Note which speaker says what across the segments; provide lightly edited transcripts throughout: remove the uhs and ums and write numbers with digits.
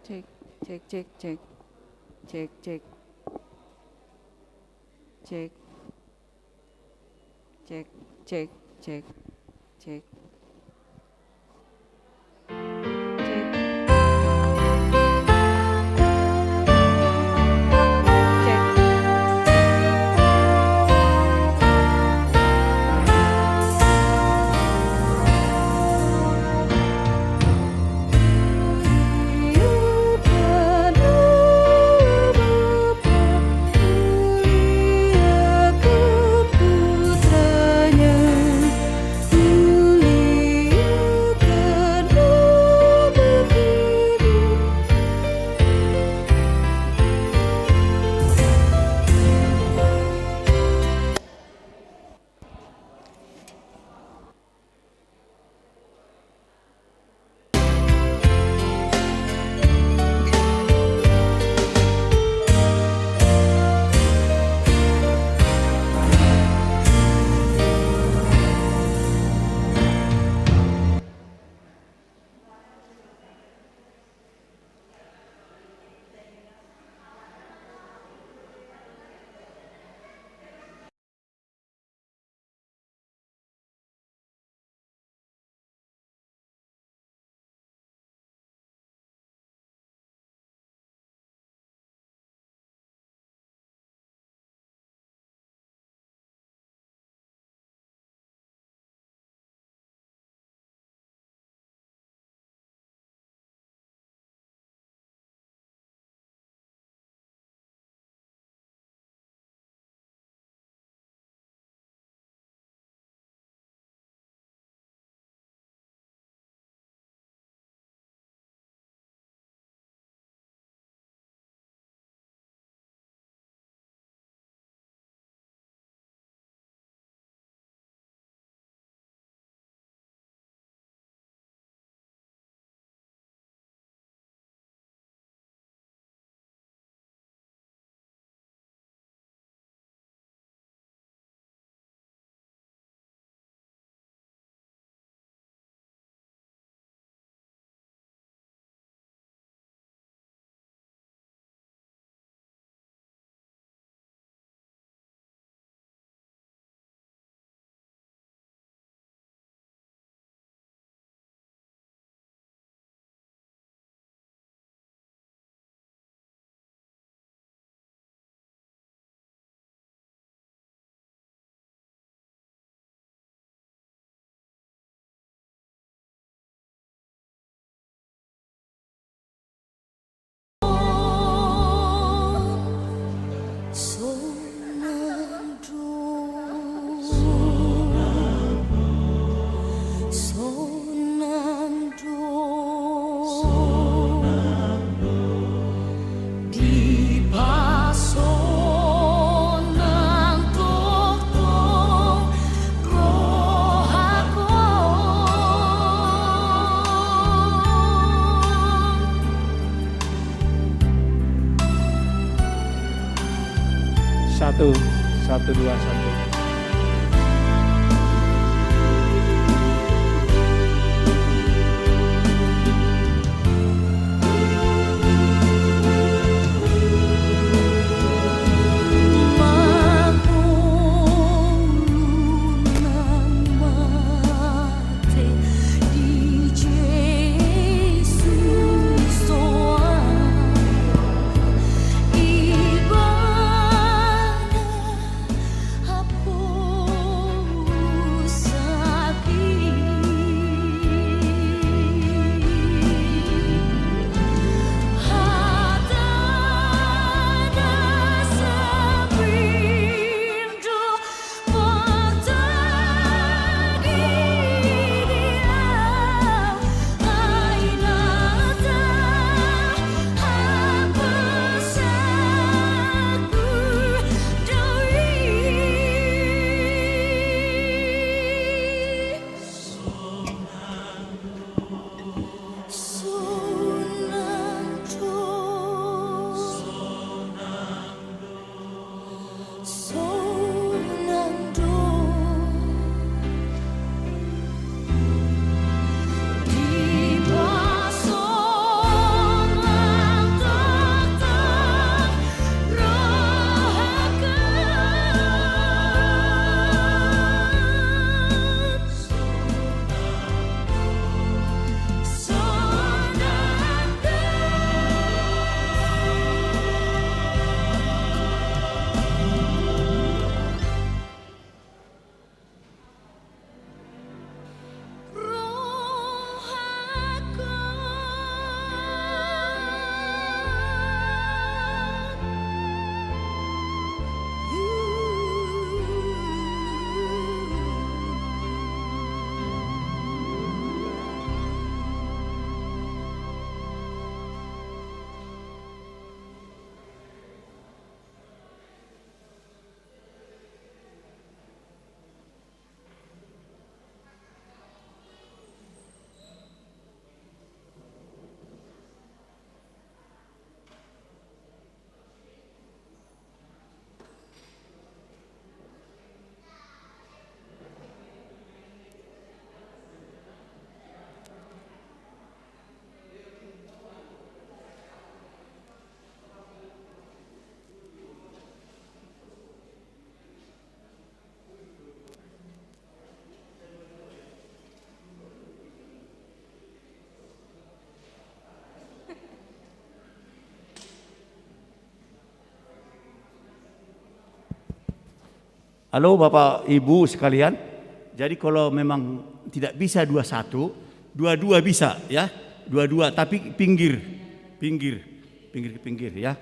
Speaker 1: Cek, cek, cek, cek, cek, cek, cek, cek, cek, cek, cek, cek.
Speaker 2: Satu, satu, dua, satu.
Speaker 3: Halo Bapak Ibu sekalian. Jadi kalau memang tidak bisa 21, 22 bisa ya. 22 tapi pinggir ke pinggir ya.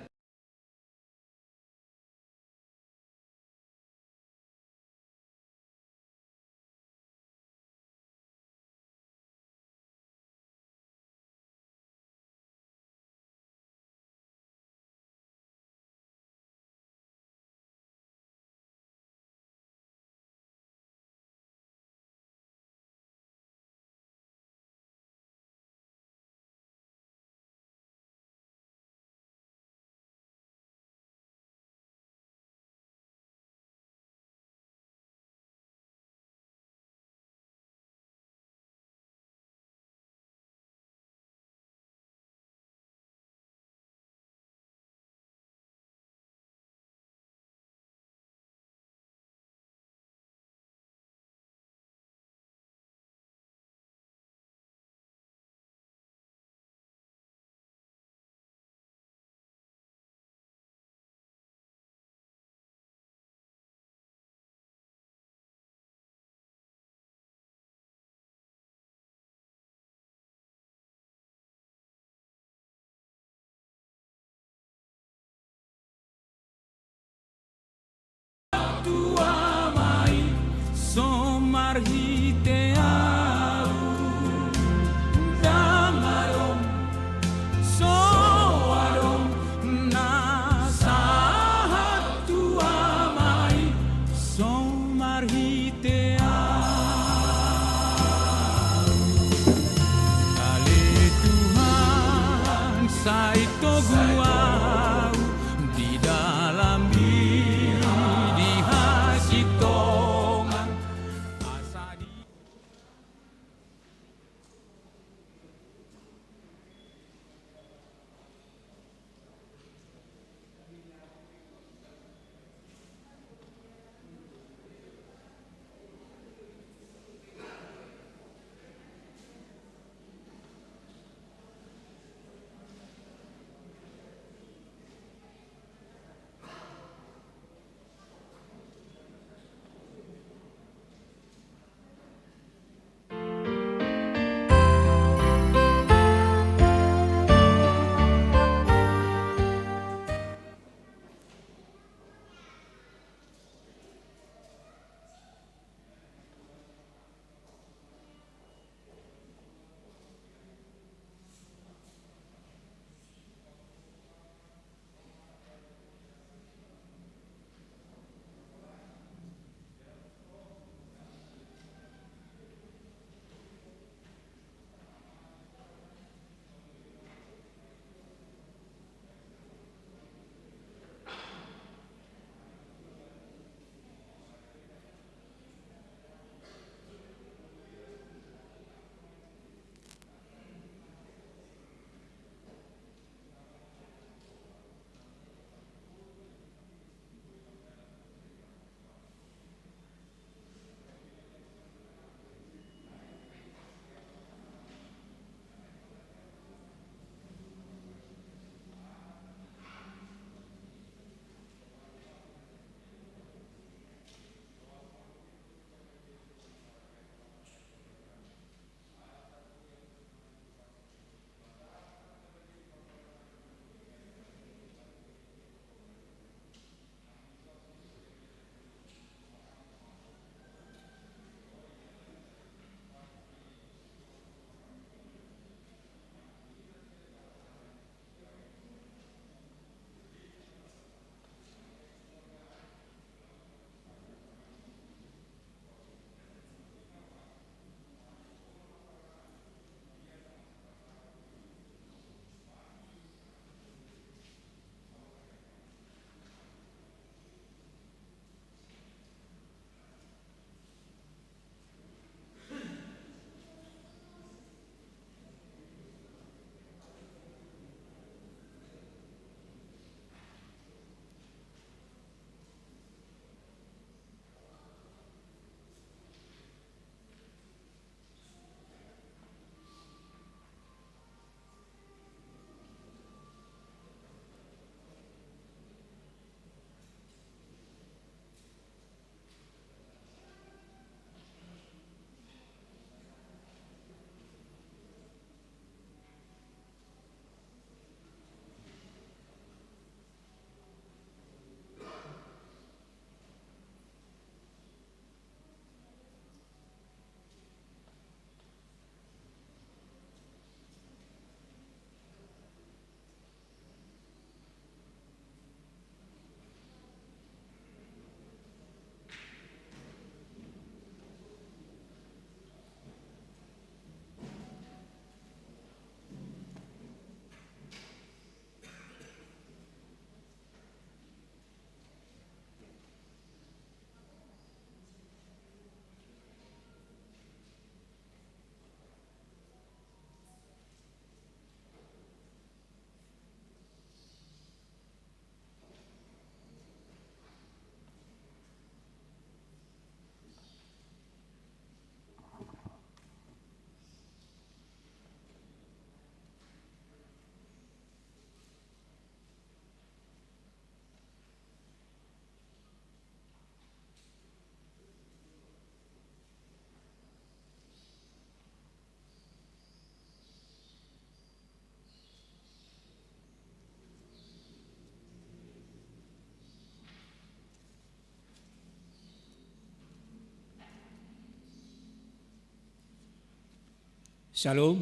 Speaker 4: Shalom.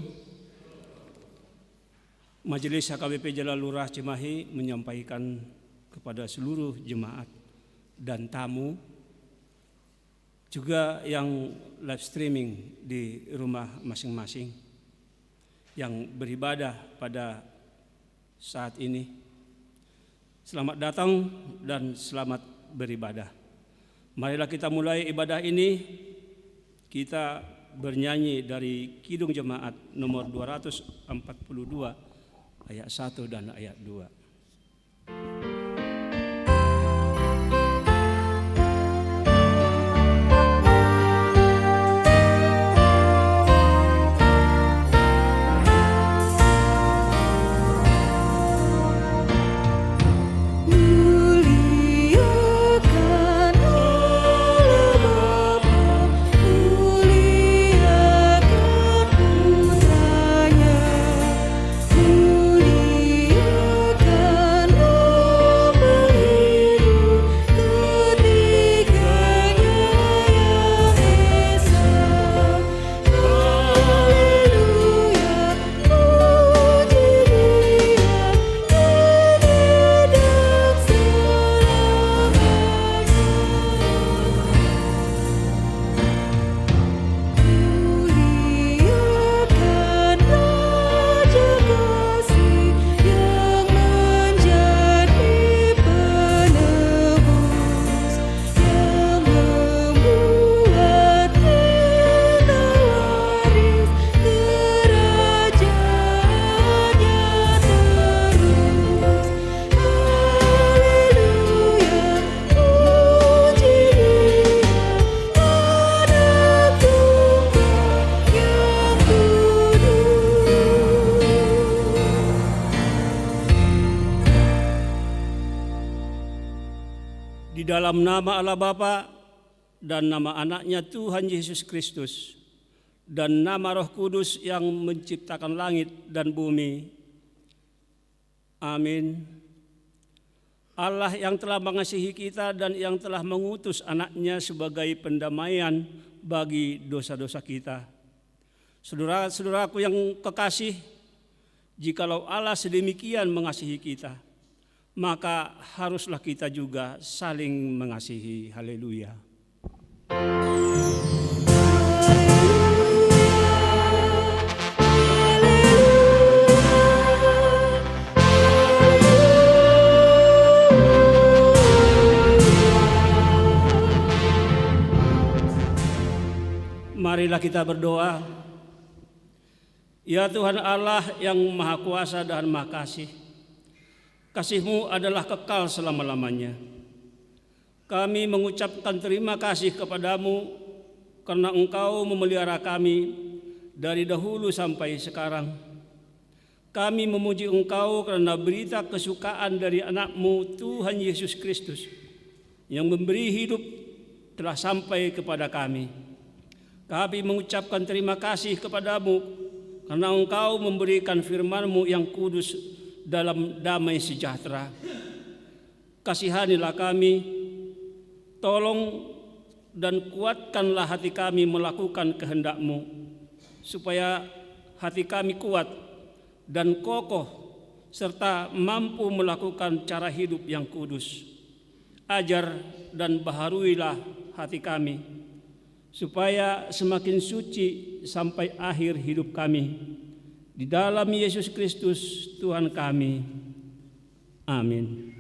Speaker 4: Majelis HKBP Jalan Lurah Cimahi menyampaikan kepada seluruh jemaat dan tamu, juga yang live streaming di rumah masing-masing, yang beribadah pada saat ini. Selamat datang dan selamat beribadah. Marilah kita mulai ibadah ini. Kita bernyanyi dari Kidung Jemaat nomor 242 ayat 1 dan ayat 2. Di dalam nama Allah Bapa dan nama anaknya Tuhan Yesus Kristus dan nama Roh Kudus yang menciptakan langit dan bumi. Amin. Allah yang telah mengasihi kita dan yang telah mengutus anaknya sebagai pendamaian bagi dosa-dosa kita. Saudara-saudaraku yang kekasih, jikalau Allah sedemikian mengasihi kita, maka haruslah kita juga saling mengasihi. Haleluya. Marilah kita berdoa. Ya Tuhan Allah yang Maha Kuasa dan Maha Kasih, Kasih-Mu adalah kekal selama-lamanya. Kami mengucapkan terima kasih kepadamu karena Engkau memelihara kami dari dahulu sampai sekarang. Kami memuji Engkau karena berita kesukaan dari anak-Mu Tuhan Yesus Kristus yang memberi hidup telah sampai kepada kami. Kami mengucapkan terima kasih kepadamu karena Engkau memberikan firman-Mu yang kudus dalam damai sejahtera. Kasihanilah kami, tolong dan kuatkanlah hati kami melakukan kehendak-Mu, supaya hati kami kuat dan kokoh serta mampu melakukan cara hidup yang kudus. Ajar dan baharuilah hati kami, supaya semakin suci sampai akhir hidup kami. Di dalam Yesus Kristus Tuhan kami. Amin.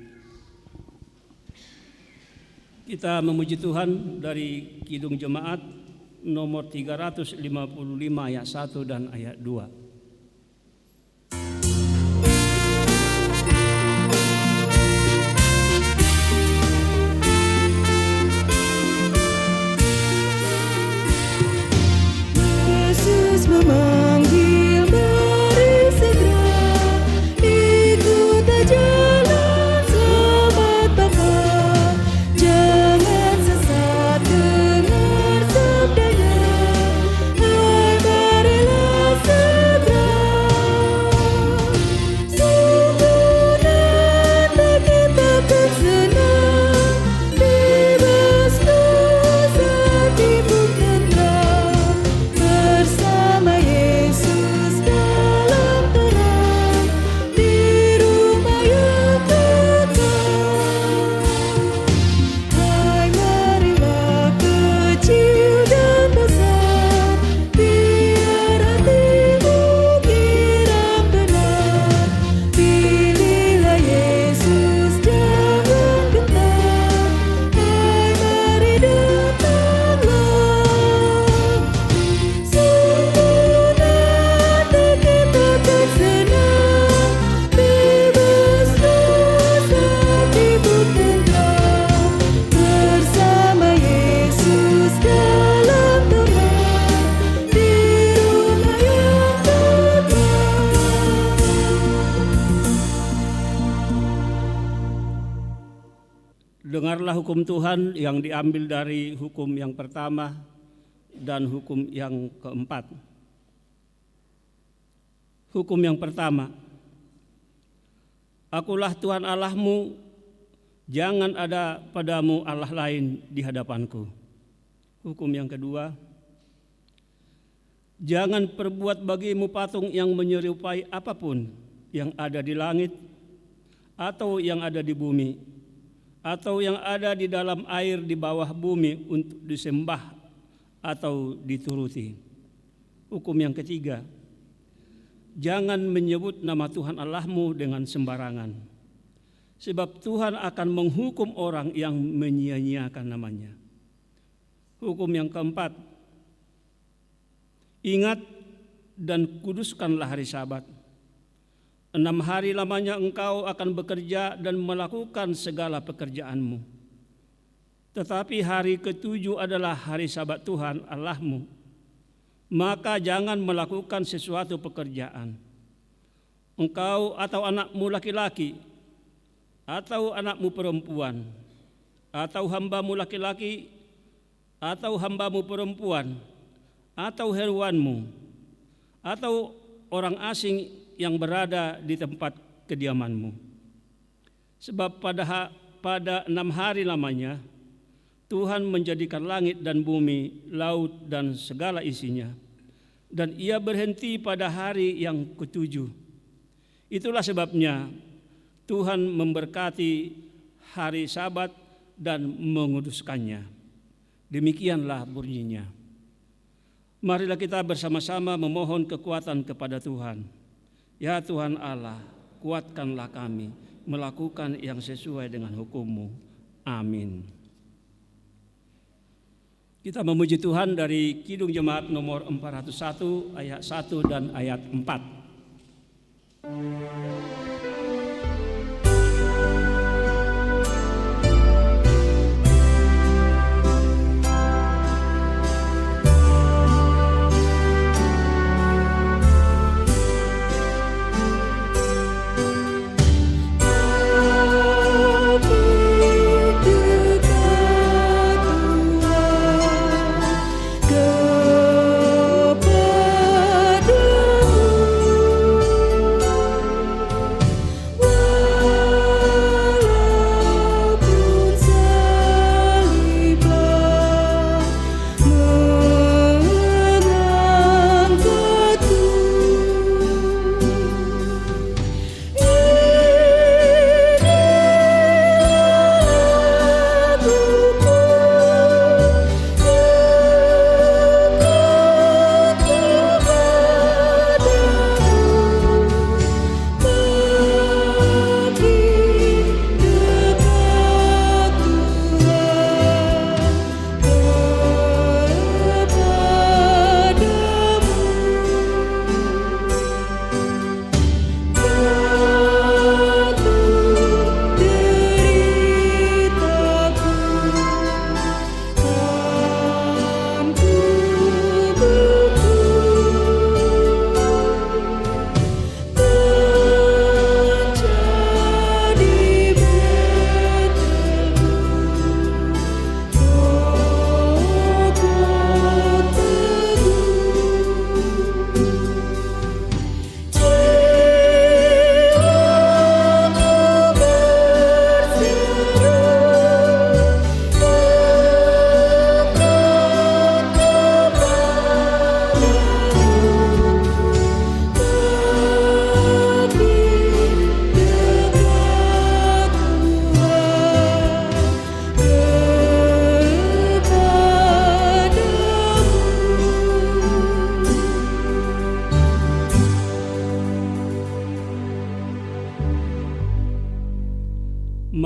Speaker 4: Kita memuji Tuhan dari Kidung Jemaat nomor 355 ayat 1 dan ayat 2.
Speaker 5: Yesus memanggil, mari segera ikut jalan selamat bapa. Jangan sesat, dengar sabdanya. Hai marilah
Speaker 4: hukum Tuhan yang diambil dari hukum yang pertama dan hukum yang keempat. Hukum yang pertama, Akulah Tuhan Allahmu, jangan ada padamu Allah lain di hadapanku. Hukum yang kedua, jangan perbuat bagimu patung yang menyerupai apapun yang ada di langit atau yang ada di bumi atau yang ada di dalam air di bawah bumi untuk disembah atau dituruti. Hukum yang ketiga, jangan menyebut nama Tuhan Allahmu dengan sembarangan, sebab Tuhan akan menghukum orang yang menyia-nyiakan namanya. Hukum yang keempat, ingat dan kuduskanlah hari Sabat. 6 hari lamanya engkau akan bekerja dan melakukan segala pekerjaanmu. Tetapi hari ke-7 adalah hari Sabat Tuhan Allahmu. Maka jangan melakukan sesuatu pekerjaan. Engkau atau anakmu laki-laki, atau anakmu perempuan, atau hambamu laki-laki, atau hambamu perempuan, atau hewanmu, atau orang asing yang berada di tempat kediamanmu. Sebab pada 6 hari lamanya Tuhan menjadikan langit dan bumi, laut dan segala isinya, dan Ia berhenti pada hari yang ke-7. Itulah sebabnya Tuhan memberkati hari Sabat dan menguduskannya. Demikianlah bunyinya. Marilah kita bersama-sama memohon kekuatan kepada Tuhan. Ya Tuhan Allah, kuatkanlah kami melakukan yang sesuai dengan hukum-Mu. Amin. Kita memuji Tuhan dari Kidung Jemaat nomor 401 ayat 1 dan ayat 4.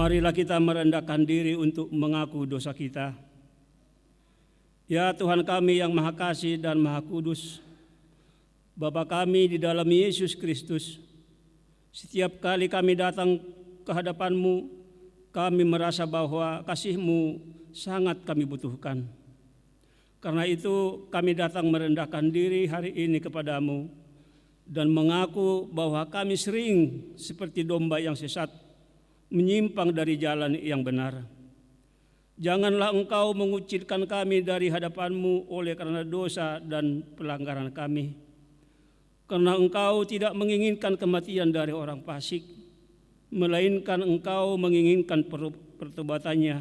Speaker 4: Marilah kita merendahkan diri untuk mengaku dosa kita. Ya Tuhan kami yang Maha Kasih dan Maha Kudus, Bapa kami di dalam Yesus Kristus, setiap kali kami datang ke hadapan-Mu, kami merasa bahwa kasih-Mu sangat kami butuhkan. Karena itu kami datang merendahkan diri hari ini kepadamu dan mengaku bahwa kami sering seperti domba yang sesat, menyimpang dari jalan yang benar. Janganlah Engkau mengucilkan kami dari hadapan-Mu oleh karena dosa dan pelanggaran kami. Karena Engkau tidak menginginkan kematian dari orang fasik, melainkan Engkau menginginkan pertobatannya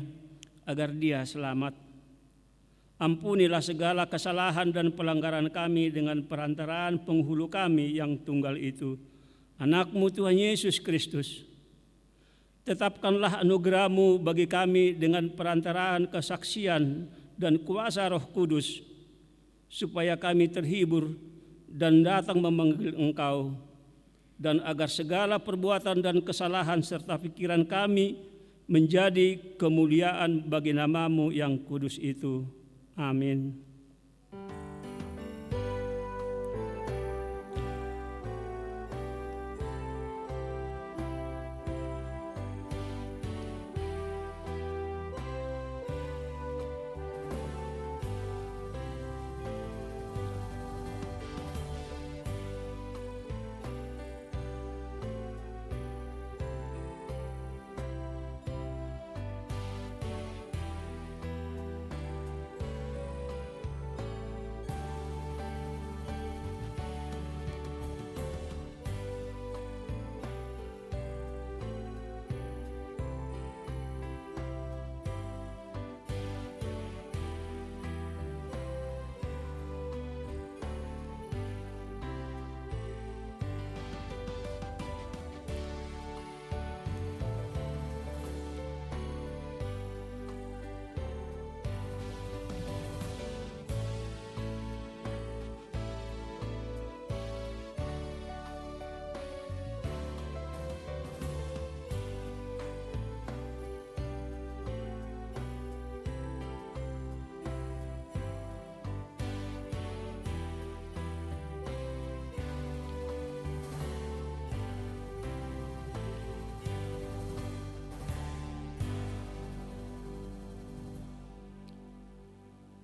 Speaker 4: agar dia selamat. Ampunilah segala kesalahan dan pelanggaran kami dengan perantaraan penghulu kami yang tunggal itu, Anak-Mu Tuhan Yesus Kristus. Tetapkanlah anugerah-Mu bagi kami dengan perantaraan kesaksian dan kuasa Roh Kudus, supaya kami terhibur dan datang memanggil Engkau, dan agar segala perbuatan dan kesalahan serta pikiran kami menjadi kemuliaan bagi nama-Mu yang kudus itu. Amin.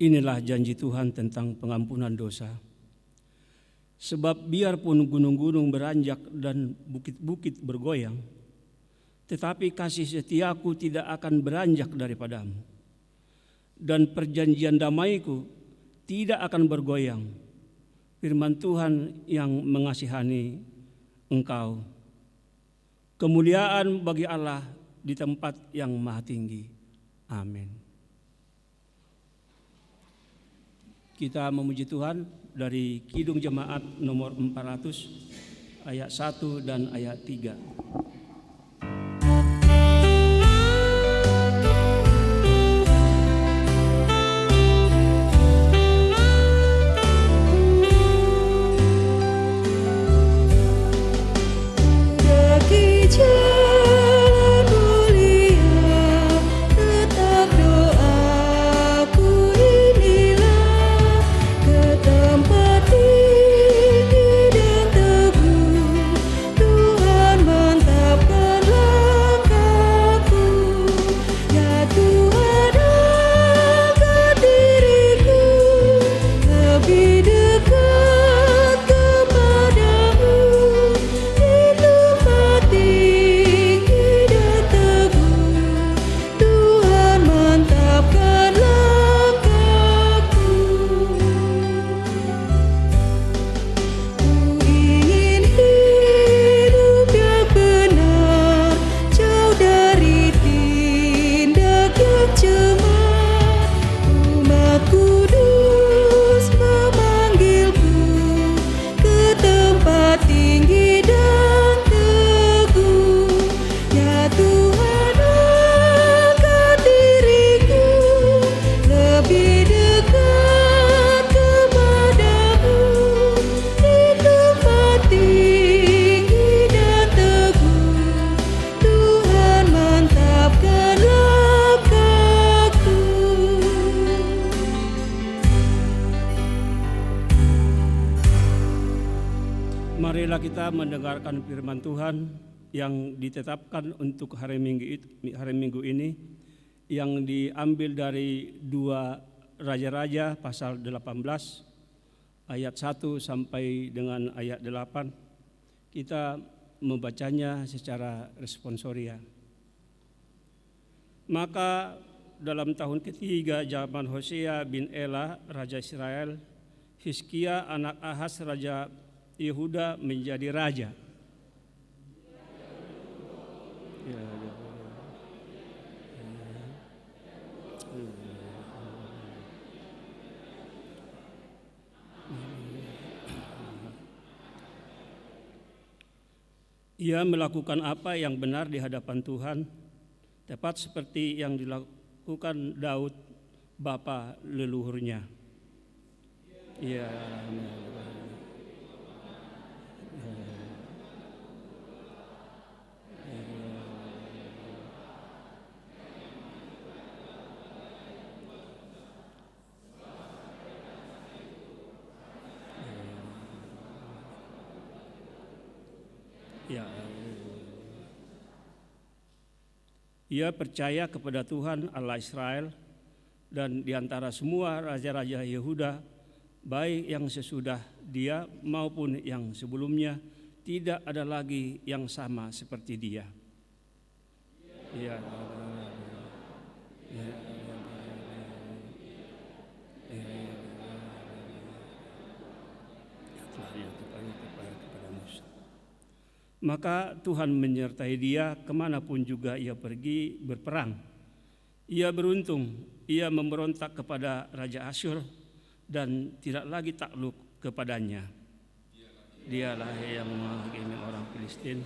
Speaker 4: Inilah janji Tuhan tentang pengampunan dosa. Sebab biarpun gunung-gunung beranjak dan bukit-bukit bergoyang, tetapi kasih setiaku tidak akan beranjak daripadamu, dan perjanjian damaiku tidak akan bergoyang. Firman Tuhan yang mengasihani engkau. Kemuliaan bagi Allah di tempat yang maha tinggi. Amin. Kita memuji Tuhan dari Kidung Jemaat nomor 400 ayat 1 dan ayat 3. Marilah kita mendengarkan firman Tuhan yang ditetapkan untuk hari Minggu ini, yang diambil dari 2 Raja-Raja pasal 18 ayat 1 sampai dengan ayat 8. Kita membacanya secara responsoria. Maka dalam tahun ketiga zaman Hosea bin Ela, Raja Israel, Hizkia anak Ahaz, Raja Yehuda menjadi raja. Ia melakukan apa yang benar di hadapan Tuhan, tepat seperti yang dilakukan Daud, bapa leluhurnya. Ia Ia percaya kepada Tuhan Allah Israel, dan di antara semua raja-raja Yehuda, baik yang sesudah dia maupun yang sebelumnya, tidak ada lagi yang sama seperti dia. Maka Tuhan menyertai dia kemanapun juga ia pergi berperang. Ia beruntung, ia memberontak kepada Raja Asyur dan tidak lagi takluk kepadanya. Dialah yang menghakimi orang Filistin.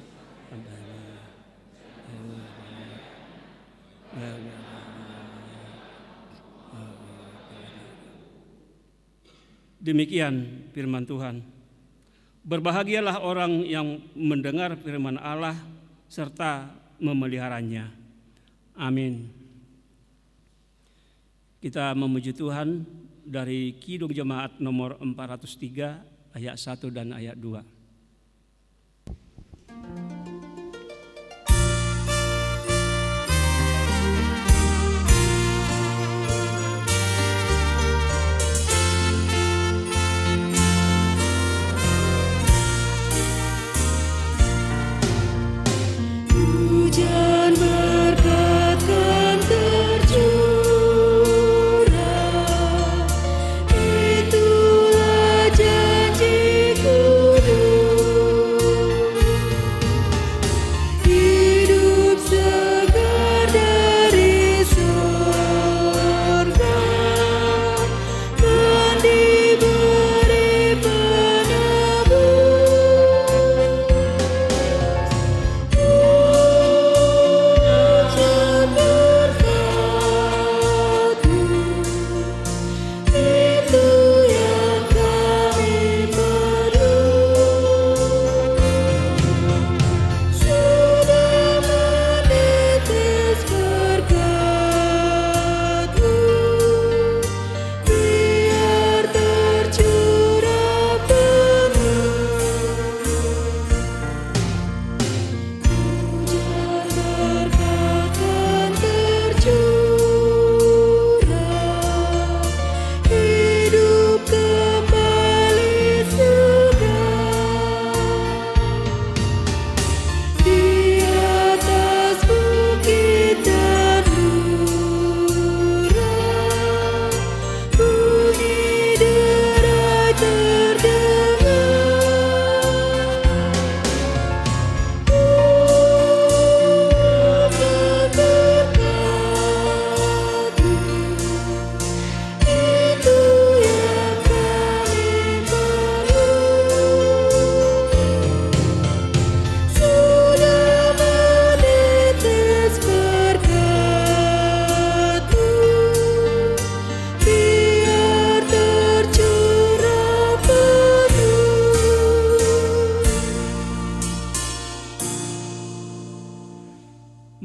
Speaker 4: Demikian firman Tuhan. Berbahagialah orang yang mendengar firman Allah serta memeliharanya. Amin. Kita memuji Tuhan dari Kidung Jemaat nomor 403 ayat 1 dan ayat 2.
Speaker 5: Hujan berkat kan tercurah, itulah janji kudus. Hidup segar dari surga, kan diberi penebus.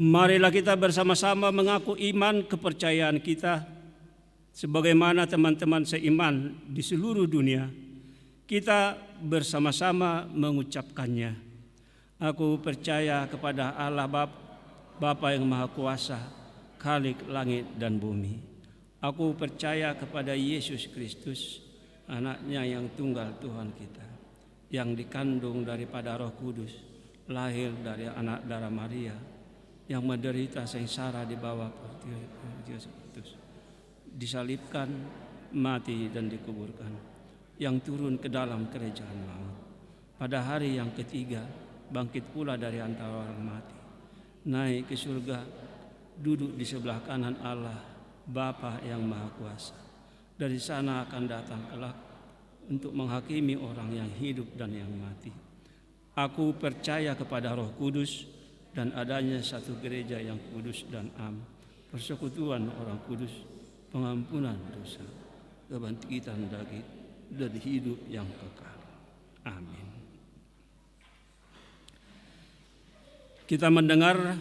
Speaker 4: Marilah kita bersama-sama mengaku iman kepercayaan kita sebagaimana teman-teman seiman di seluruh dunia. Kita bersama-sama mengucapkannya. Aku percaya kepada Allah Bapa yang Maha Kuasa, Khalik langit dan bumi. Aku percaya kepada Yesus Kristus, anaknya yang tunggal Tuhan kita, yang dikandung daripada Roh Kudus, lahir dari anak darah Maria, yang menderita sengsara di bawah Pontius Pilatus, disalibkan, mati dan dikuburkan, yang turun ke dalam kerajaan maut. Pada hari yang ketiga bangkit pula dari antara orang mati, naik ke surga, duduk di sebelah kanan Allah Bapa yang Maha Kuasa. Dari sana akan datang kelak untuk menghakimi orang yang hidup dan yang mati. Aku percaya kepada Roh Kudus dan adanya satu gereja yang kudus dan am, persekutuan orang kudus, pengampunan dosa, kebangkitan dan hidup yang kekal. Amin. Kita mendengar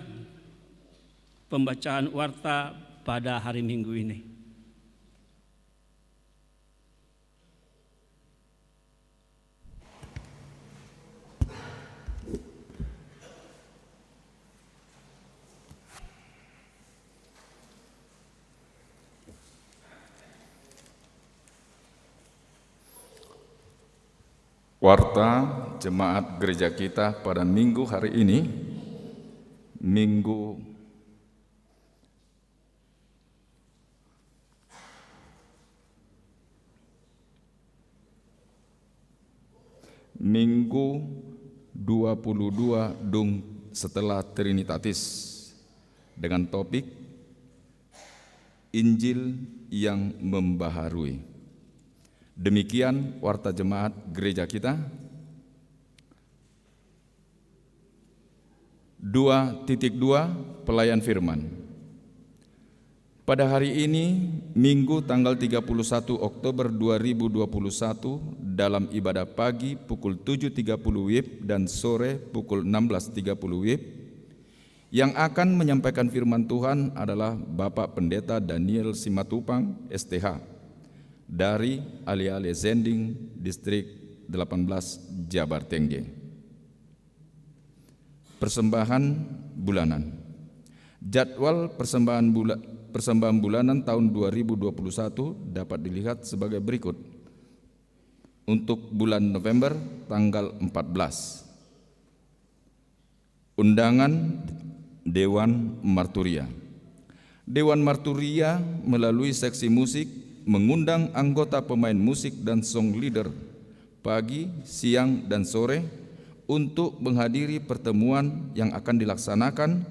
Speaker 4: pembacaan warta pada hari Minggu ini.
Speaker 6: Warta jemaat gereja kita pada minggu hari ini, Minggu Minggu 22 Dung setelah Trinitatis dengan topik Injil yang membaharui. Demikian warta jemaat gereja kita. 2.2 Pelayan firman. Pada hari ini, Minggu tanggal 31 Oktober 2021, dalam ibadah pagi pukul 7.30 WIB dan sore pukul 16.30 WIB, yang akan menyampaikan firman Tuhan adalah Bapak Pendeta Daniel Simatupang, STH, dari Ali-Ali Zending, Distrik 18, Jabar Tengge. Persembahan bulanan. Jadwal persembahan bulanan tahun 2021 dapat dilihat sebagai berikut. Untuk bulan November tanggal 14. Undangan Dewan Marturia. Dewan Marturia melalui seksi musik mengundang anggota pemain musik dan song leader pagi, siang, dan sore untuk menghadiri pertemuan yang akan dilaksanakan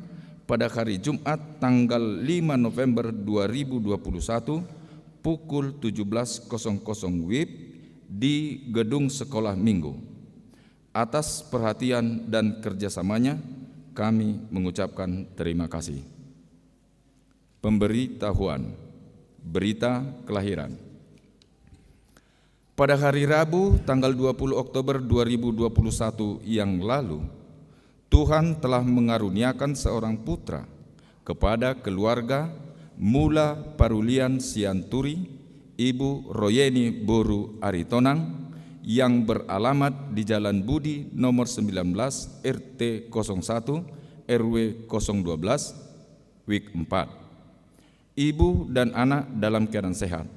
Speaker 6: pada hari Jumat tanggal 5 November 2021 pukul 17.00 WIB di Gedung Sekolah Minggu. Atas perhatian dan kerjasamanya, kami mengucapkan terima kasih. Pemberitahuan. Berita kelahiran. Pada hari Rabu tanggal 20 Oktober 2021 yang lalu, Tuhan telah mengaruniakan seorang putra kepada keluarga Mula Parulian Sianturi, Ibu Royeni Boru Aritonang, yang beralamat di Jalan Budi nomor 19 RT 01 RW 012 WIK 4. Ibu dan anak dalam keadaan sehat.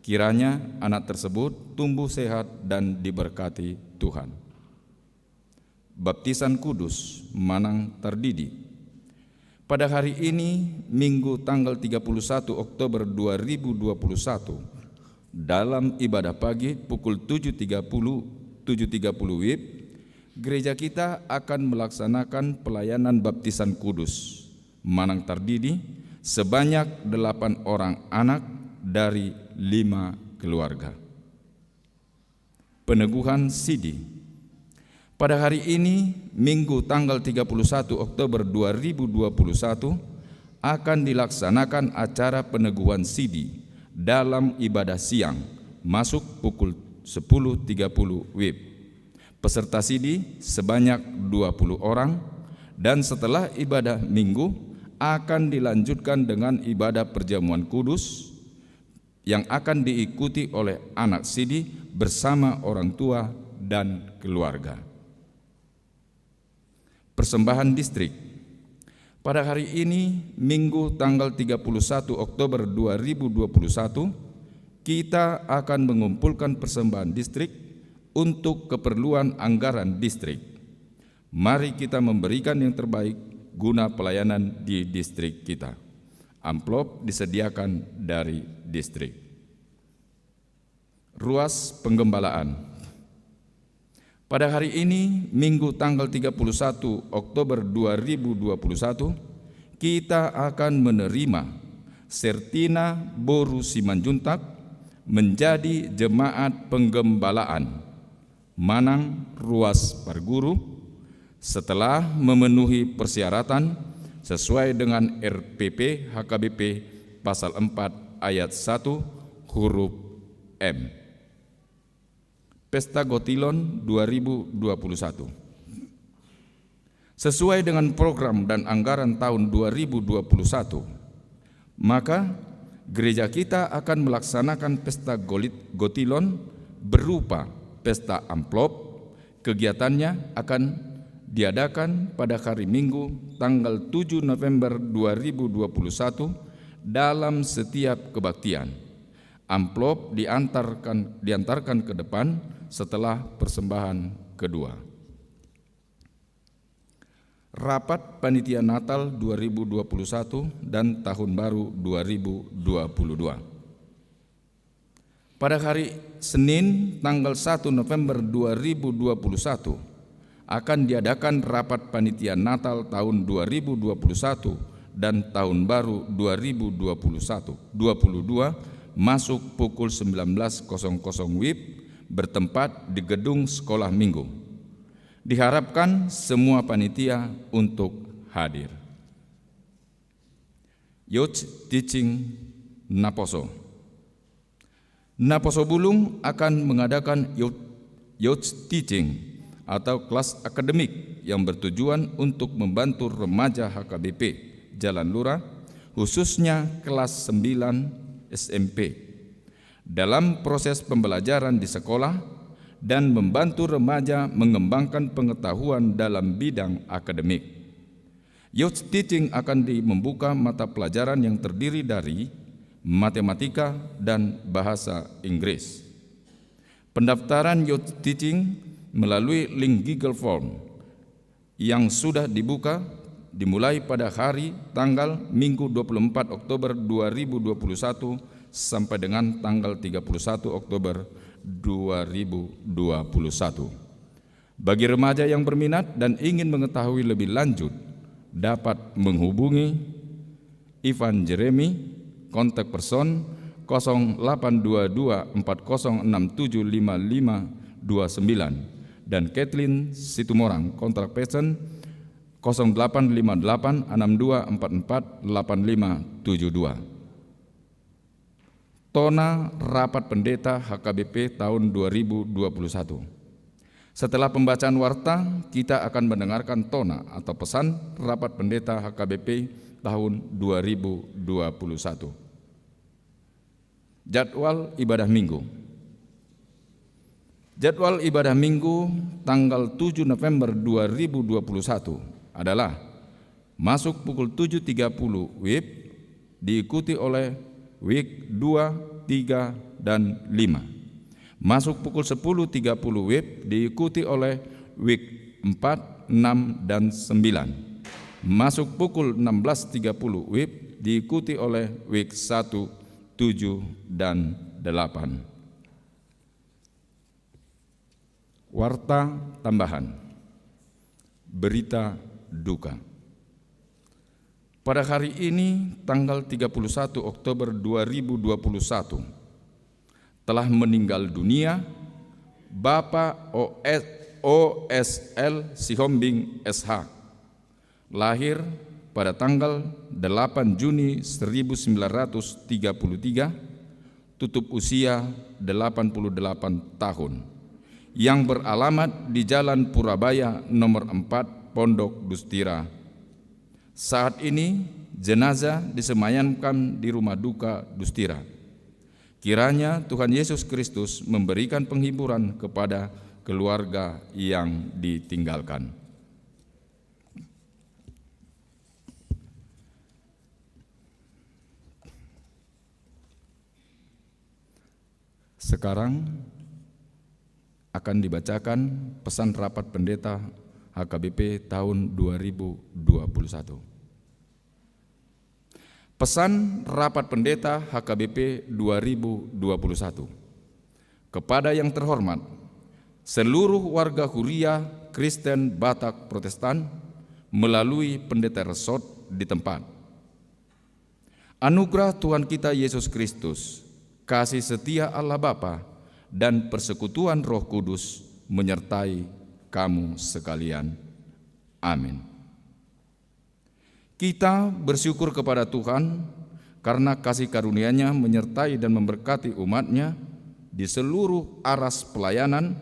Speaker 6: Kiranya anak tersebut tumbuh sehat dan diberkati Tuhan. Baptisan Kudus Manang Tardidi. Pada hari ini, Minggu tanggal 31 Oktober 2021, dalam ibadah pagi pukul 7.30 WIB, gereja kita akan melaksanakan pelayanan baptisan kudus Manang Tardidi sebanyak 8 orang anak dari 5 keluarga. Peneguhan Sidi. Pada hari ini, Minggu tanggal 31 Oktober 2021, akan dilaksanakan acara peneguhan Sidi dalam ibadah siang, masuk pukul 10.30 WIB. Peserta Sidi sebanyak 20 orang, dan setelah ibadah Minggu, akan dilanjutkan dengan ibadah perjamuan kudus yang akan diikuti oleh anak Sidi bersama orang tua dan keluarga. Persembahan distrik. Pada hari ini, Minggu tanggal 31 Oktober 2021, kita akan mengumpulkan persembahan distrik untuk keperluan anggaran distrik. Mari kita memberikan yang terbaik guna pelayanan di distrik kita. Amplop disediakan dari distrik. Ruas penggembalaan. Pada hari ini, Minggu tanggal 31 Oktober 2021, kita akan menerima Sertina Boru Simanjuntak menjadi jemaat penggembalaan Manang Ruas Parguru setelah memenuhi persyaratan sesuai dengan RPP HKBP pasal 4 ayat 1 huruf M. Pesta Gotilon 2021. Sesuai dengan program dan anggaran tahun 2021, maka gereja kita akan melaksanakan pesta Gotilon berupa pesta amplop. Kegiatannya akan diadakan pada hari Minggu tanggal 7 November 2021 dalam setiap kebaktian. Amplop diantarkan ke depan setelah persembahan kedua. Rapat Panitia Natal 2021 dan Tahun Baru 2022. Pada hari Senin tanggal 1 November 2021 akan diadakan rapat Panitia Natal tahun 2021 dan Tahun Baru 2022 masuk pukul 19.00 WIB bertempat di gedung sekolah minggu. Diharapkan semua panitia untuk hadir. Youth Teaching Naposo. Naposo Bulung akan mengadakan Youth Teaching atau kelas akademik yang bertujuan untuk membantu remaja HKBP Jalan Lurah, khususnya kelas 9 SMP, dalam proses pembelajaran di sekolah dan membantu remaja mengembangkan pengetahuan dalam bidang akademik. Youth Teaching akan membuka mata pelajaran yang terdiri dari matematika dan bahasa Inggris. Pendaftaran Youth Teaching melalui link Google Form yang sudah dibuka dimulai pada hari tanggal Minggu 24 Oktober 2021 sampai dengan tanggal 31 Oktober 2021. Bagi remaja yang berminat dan ingin mengetahui lebih lanjut, dapat menghubungi Ivan Jeremy, kontak person 0822 40675529 dan Kathleen Situmorang, kontak person 0858 6244 8572. Tona Rapat Pendeta HKBP tahun 2021. Setelah pembacaan warta, kita akan mendengarkan tona atau pesan Rapat Pendeta HKBP tahun 2021. Jadwal ibadah minggu. Jadwal ibadah minggu tanggal 7 November 2021 adalah masuk pukul 7.30 WIB diikuti oleh WIB 2, 3, dan 5. Masuk pukul 10.30 WIB diikuti oleh WIB 4, 6, dan 9. Masuk pukul 16.30 WIB diikuti oleh WIB 1, 7, dan 8. Warta tambahan. Berita duka. Pada hari ini, tanggal 31 Oktober 2021, telah meninggal dunia Bapak OSL Sihombing SH, lahir pada tanggal 8 Juni 1933, tutup usia 88 tahun, yang beralamat di Jalan Purabaya nomor 4, Pondok Dustira. Saat ini jenazah disemayamkan di rumah duka Dustira. Kiranya Tuhan Yesus Kristus memberikan penghiburan kepada keluarga yang ditinggalkan. Sekarang akan dibacakan pesan Rapat Pendeta HKBP tahun 2021. Pesan Rapat Pendeta HKBP 2021. Kepada yang terhormat, seluruh warga Huria Kristen Batak Protestan melalui pendeta resort di tempat. Anugerah Tuhan kita Yesus Kristus, kasih setia Allah Bapa, dan persekutuan Roh Kudus menyertai kamu sekalian. Amin. Kita bersyukur kepada Tuhan karena kasih karunia-Nya menyertai dan memberkati umat-Nya di seluruh aras pelayanan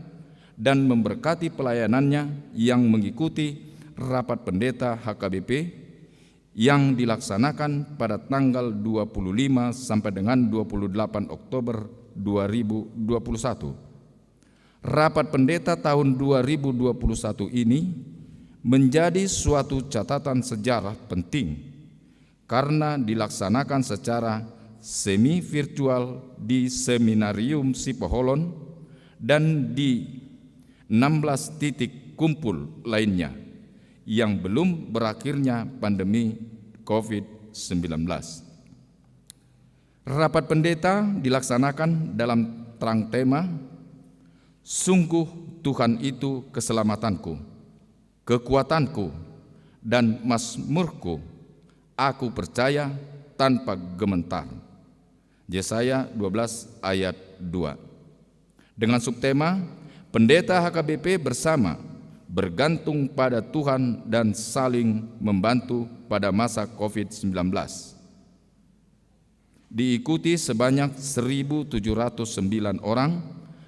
Speaker 6: dan memberkati pelayanannya yang mengikuti Rapat Pendeta HKBP yang dilaksanakan pada tanggal 25 sampai dengan 28 Oktober 2021. Rapat Pendeta tahun 2021 ini menjadi suatu catatan sejarah penting karena dilaksanakan secara semi-virtual di Seminarium Sipoholon dan di 16 titik kumpul lainnya yang belum berakhirnya pandemi COVID-19. Rapat Pendeta dilaksanakan dalam terang tema, "Sungguh Tuhan itu keselamatanku, kekuatanku, dan mazmurku, aku percaya tanpa gementar." Yesaya 12 ayat 2. Dengan subtema, Pendeta HKBP bersama bergantung pada Tuhan dan saling membantu pada masa COVID-19. Diikuti sebanyak 1.709 orang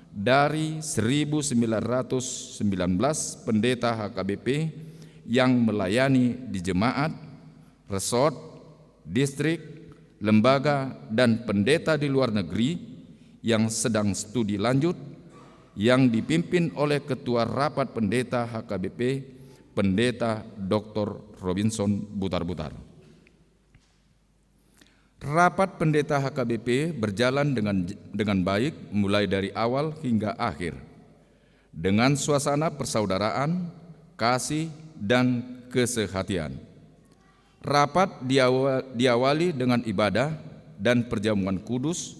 Speaker 6: dari 1.919 pendeta HKBP yang melayani di jemaat, resort, distrik, lembaga, dan pendeta di luar negeri yang sedang studi lanjut yang dipimpin oleh Ketua Rapat Pendeta HKBP, Pendeta Dr. Robinson Butar-Butar. Rapat Pendeta HKBP berjalan dengan baik mulai dari awal hingga akhir, dengan suasana persaudaraan, kasih, dan kesehatian. Rapat diawali dengan ibadah dan perjamuan kudus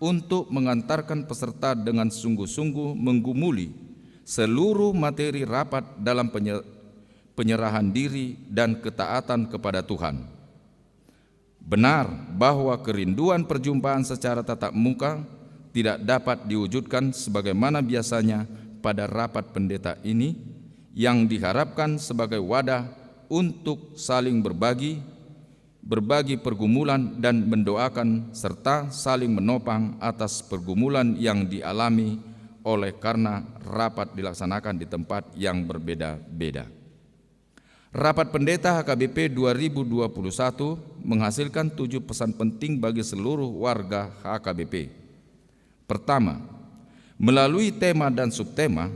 Speaker 6: untuk mengantarkan peserta dengan sungguh-sungguh menggumuli seluruh materi rapat dalam penyerahan diri dan ketaatan kepada Tuhan. Benar bahwa kerinduan perjumpaan secara tatap muka tidak dapat diwujudkan sebagaimana biasanya pada rapat pendeta ini yang diharapkan sebagai wadah untuk saling berbagi pergumulan dan mendoakan serta saling menopang atas pergumulan yang dialami oleh karena rapat dilaksanakan di tempat yang berbeda-beda. Rapat Pendeta HKBP 2021 menghasilkan 7 pesan penting bagi seluruh warga HKBP. Pertama, melalui tema dan subtema,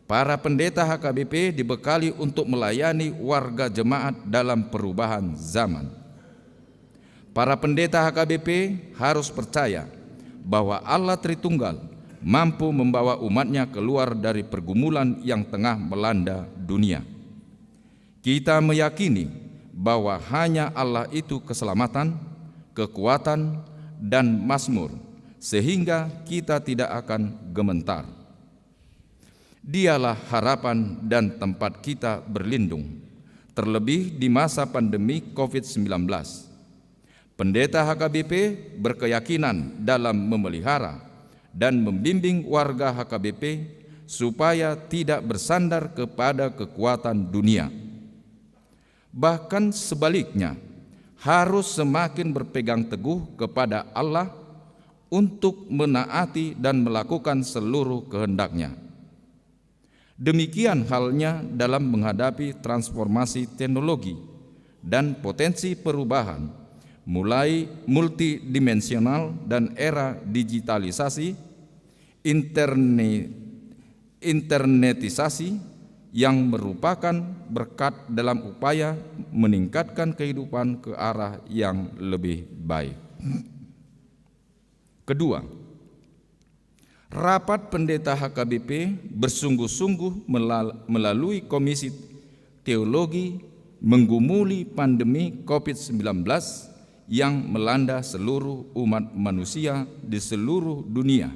Speaker 6: para pendeta HKBP dibekali untuk melayani warga jemaat dalam perubahan zaman. Para pendeta HKBP harus percaya bahwa Allah Tritunggal mampu membawa umatnya keluar dari pergumulan yang tengah melanda dunia. Kita meyakini bahwa hanya Allah itu keselamatan, kekuatan, dan mazmur, sehingga kita tidak akan gementar. Dialah harapan dan tempat kita berlindung, terlebih di masa pandemi COVID-19. Pendeta HKBP berkeyakinan dalam memelihara dan membimbing warga HKBP supaya tidak bersandar kepada kekuatan dunia. Bahkan sebaliknya, harus semakin berpegang teguh kepada Allah untuk menaati dan melakukan seluruh kehendak-Nya. Demikian halnya dalam menghadapi transformasi teknologi dan potensi perubahan, mulai multidimensional dan era digitalisasi, internetisasi, yang merupakan berkat dalam upaya meningkatkan kehidupan ke arah yang lebih baik. Kedua, Rapat Pendeta HKBP bersungguh-sungguh melalui Komisi teologi menggumuli pandemi COVID-19 yang melanda seluruh umat manusia di seluruh dunia,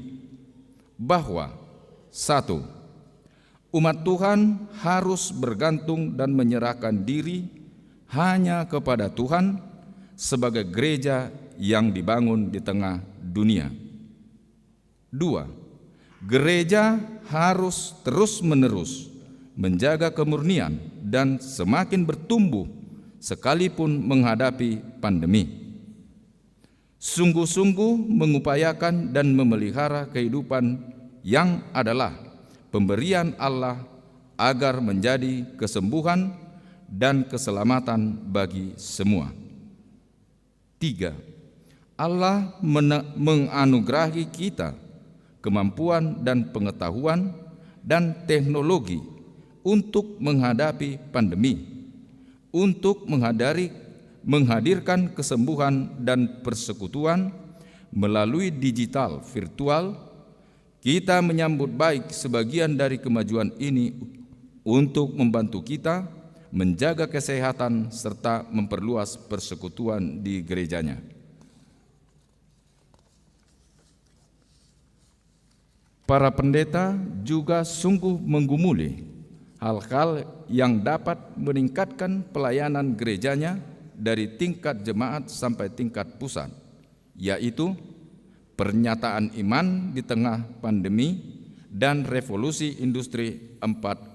Speaker 6: bahwa 1. Umat Tuhan harus bergantung dan menyerahkan diri hanya kepada Tuhan sebagai gereja yang dibangun di tengah dunia. 2. Gereja harus terus-menerus menjaga kemurnian dan semakin bertumbuh sekalipun menghadapi pandemi. Sungguh-sungguh mengupayakan dan memelihara kehidupan yang adalah pemberian Allah agar menjadi kesembuhan dan keselamatan bagi semua. 3. Allah menganugerahi kita kemampuan dan pengetahuan dan teknologi untuk menghadapi pandemi, untuk menghadirkan kesembuhan dan persekutuan melalui digital virtual. Kita menyambut baik sebagian dari kemajuan ini untuk membantu kita menjaga kesehatan serta memperluas persekutuan di gerejanya. Para pendeta juga sungguh menggumuli hal-hal yang dapat meningkatkan pelayanan gerejanya dari tingkat jemaat sampai tingkat pusat, yaitu pernyataan iman di tengah pandemi dan revolusi industri 4.0,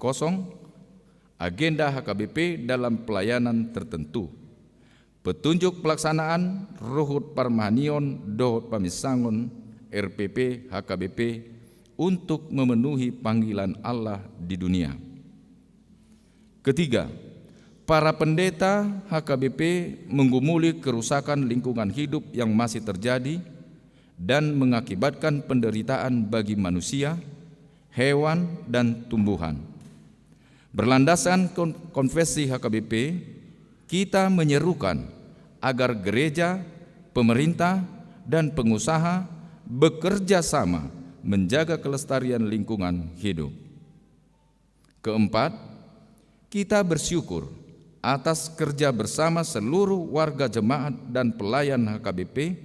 Speaker 6: agenda HKBP dalam pelayanan tertentu, petunjuk pelaksanaan Ruhut Parmahanion Dohot Pamisangon RPP HKBP untuk memenuhi panggilan Allah di dunia. Ketiga, para pendeta HKBP menggumuli kerusakan lingkungan hidup yang masih terjadi dan mengakibatkan penderitaan bagi manusia, hewan, dan tumbuhan. Berlandaskan konfesi HKBP, kita menyerukan agar gereja, pemerintah, dan pengusaha bekerja sama menjaga kelestarian lingkungan hidup. Keempat, kita bersyukur atas kerja bersama seluruh warga jemaat dan pelayan HKBP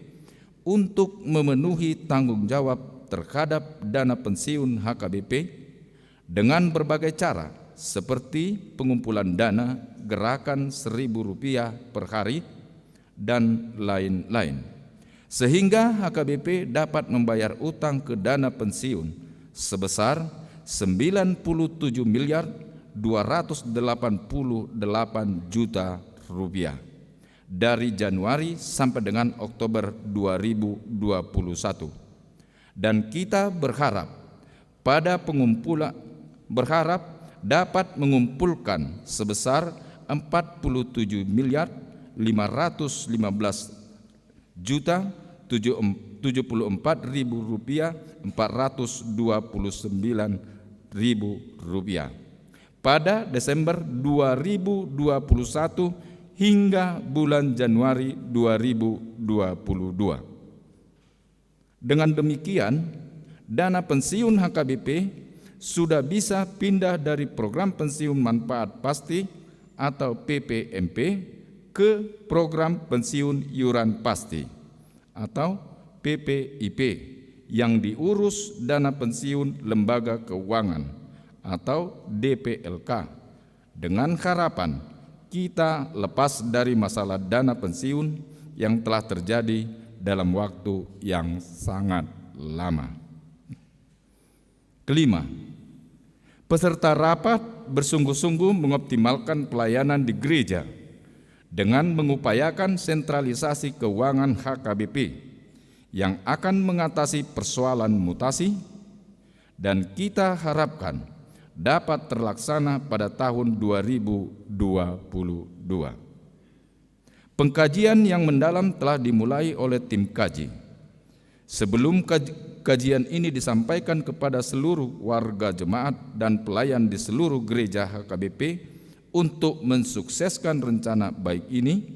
Speaker 6: untuk memenuhi tanggung jawab terhadap dana pensiun HKBP dengan berbagai cara seperti pengumpulan dana gerakan Rp1.000 per hari dan lain-lain, sehingga HKBP dapat membayar utang ke dana pensiun sebesar Rp9.288.000.000 dari Januari sampai dengan Oktober 2021. Dan kita berharap dapat mengumpulkan sebesar Rp44.429.000 pada Desember 2021 hingga bulan Januari 2022. Dengan demikian, dana pensiun HKBP sudah bisa pindah dari program pensiun manfaat pasti atau PPMP ke program pensiun iuran pasti atau PPIP yang diurus dana pensiun lembaga keuangan atau DPLK, dengan harapan kita lepas dari masalah dana pensiun yang telah terjadi dalam waktu yang sangat lama. Kelima, peserta rapat bersungguh-sungguh mengoptimalkan pelayanan di gereja dengan mengupayakan sentralisasi keuangan HKBP yang akan mengatasi persoalan mutasi, dan kita harapkan dapat terlaksana pada tahun 2022. Pengkajian yang mendalam telah dimulai oleh tim kaji. Sebelum kajian ini disampaikan kepada seluruh warga jemaat dan pelayan di seluruh gereja HKBP untuk mensukseskan rencana baik ini,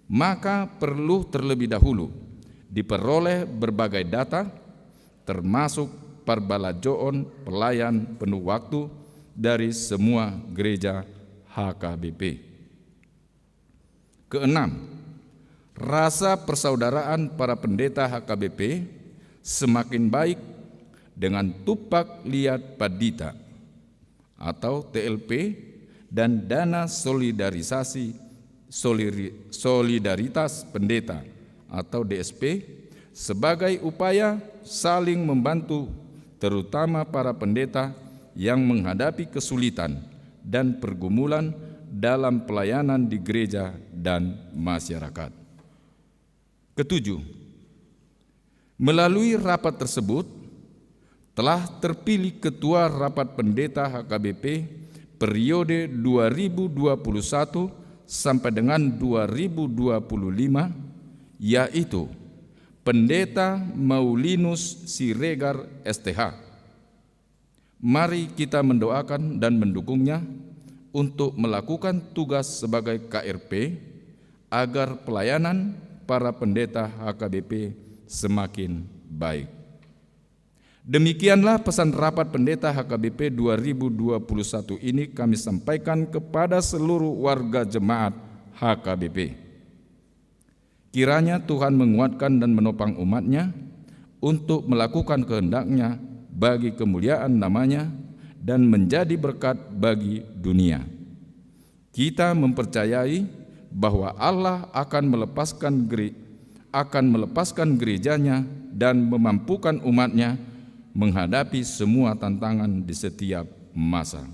Speaker 6: maka perlu terlebih dahulu diperoleh berbagai data, termasuk perbalajoan pelayan penuh waktu dari semua gereja HKBP. Keenam, rasa persaudaraan para pendeta HKBP semakin baik dengan Tupak Liat Padita atau TLP dan dana solidaritas pendeta atau DSP sebagai upaya saling membantu, terutama para pendeta yang menghadapi kesulitan dan pergumulan dalam pelayanan di gereja dan masyarakat. Ketujuh, melalui rapat tersebut telah terpilih Ketua Rapat Pendeta HKBP periode 2021 sampai dengan 2025, yaitu Pendeta Maulinus Siregar STH. Mari kita mendoakan dan mendukungnya untuk melakukan tugas sebagai KRP agar pelayanan para pendeta HKBP semakin baik. Demikianlah pesan rapat pendeta HKBP 2021 ini kami sampaikan kepada seluruh warga jemaat HKBP. Kiranya Tuhan menguatkan dan menopang umat-Nya untuk melakukan kehendak-Nya bagi kemuliaan nama-Nya dan menjadi berkat bagi dunia. Kita mempercayai bahwa Allah akan melepaskan gerejanya dan memampukan umat-Nya menghadapi semua tantangan di setiap masa.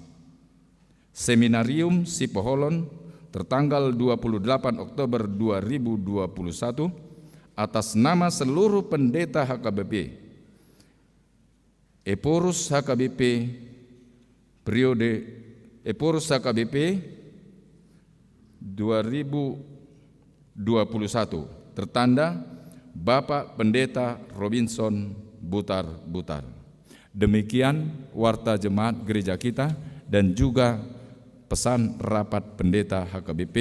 Speaker 6: Seminarium Sipoholon tertanggal 28 Oktober 2021 atas nama seluruh pendeta HKBP, Eporus HKBP periode Eporus HKBP 2021 tertanda Bapak Pendeta Robinson Butar-Butar. Demikian warta jemaat gereja kita dan juga pesan rapat pendeta HKBP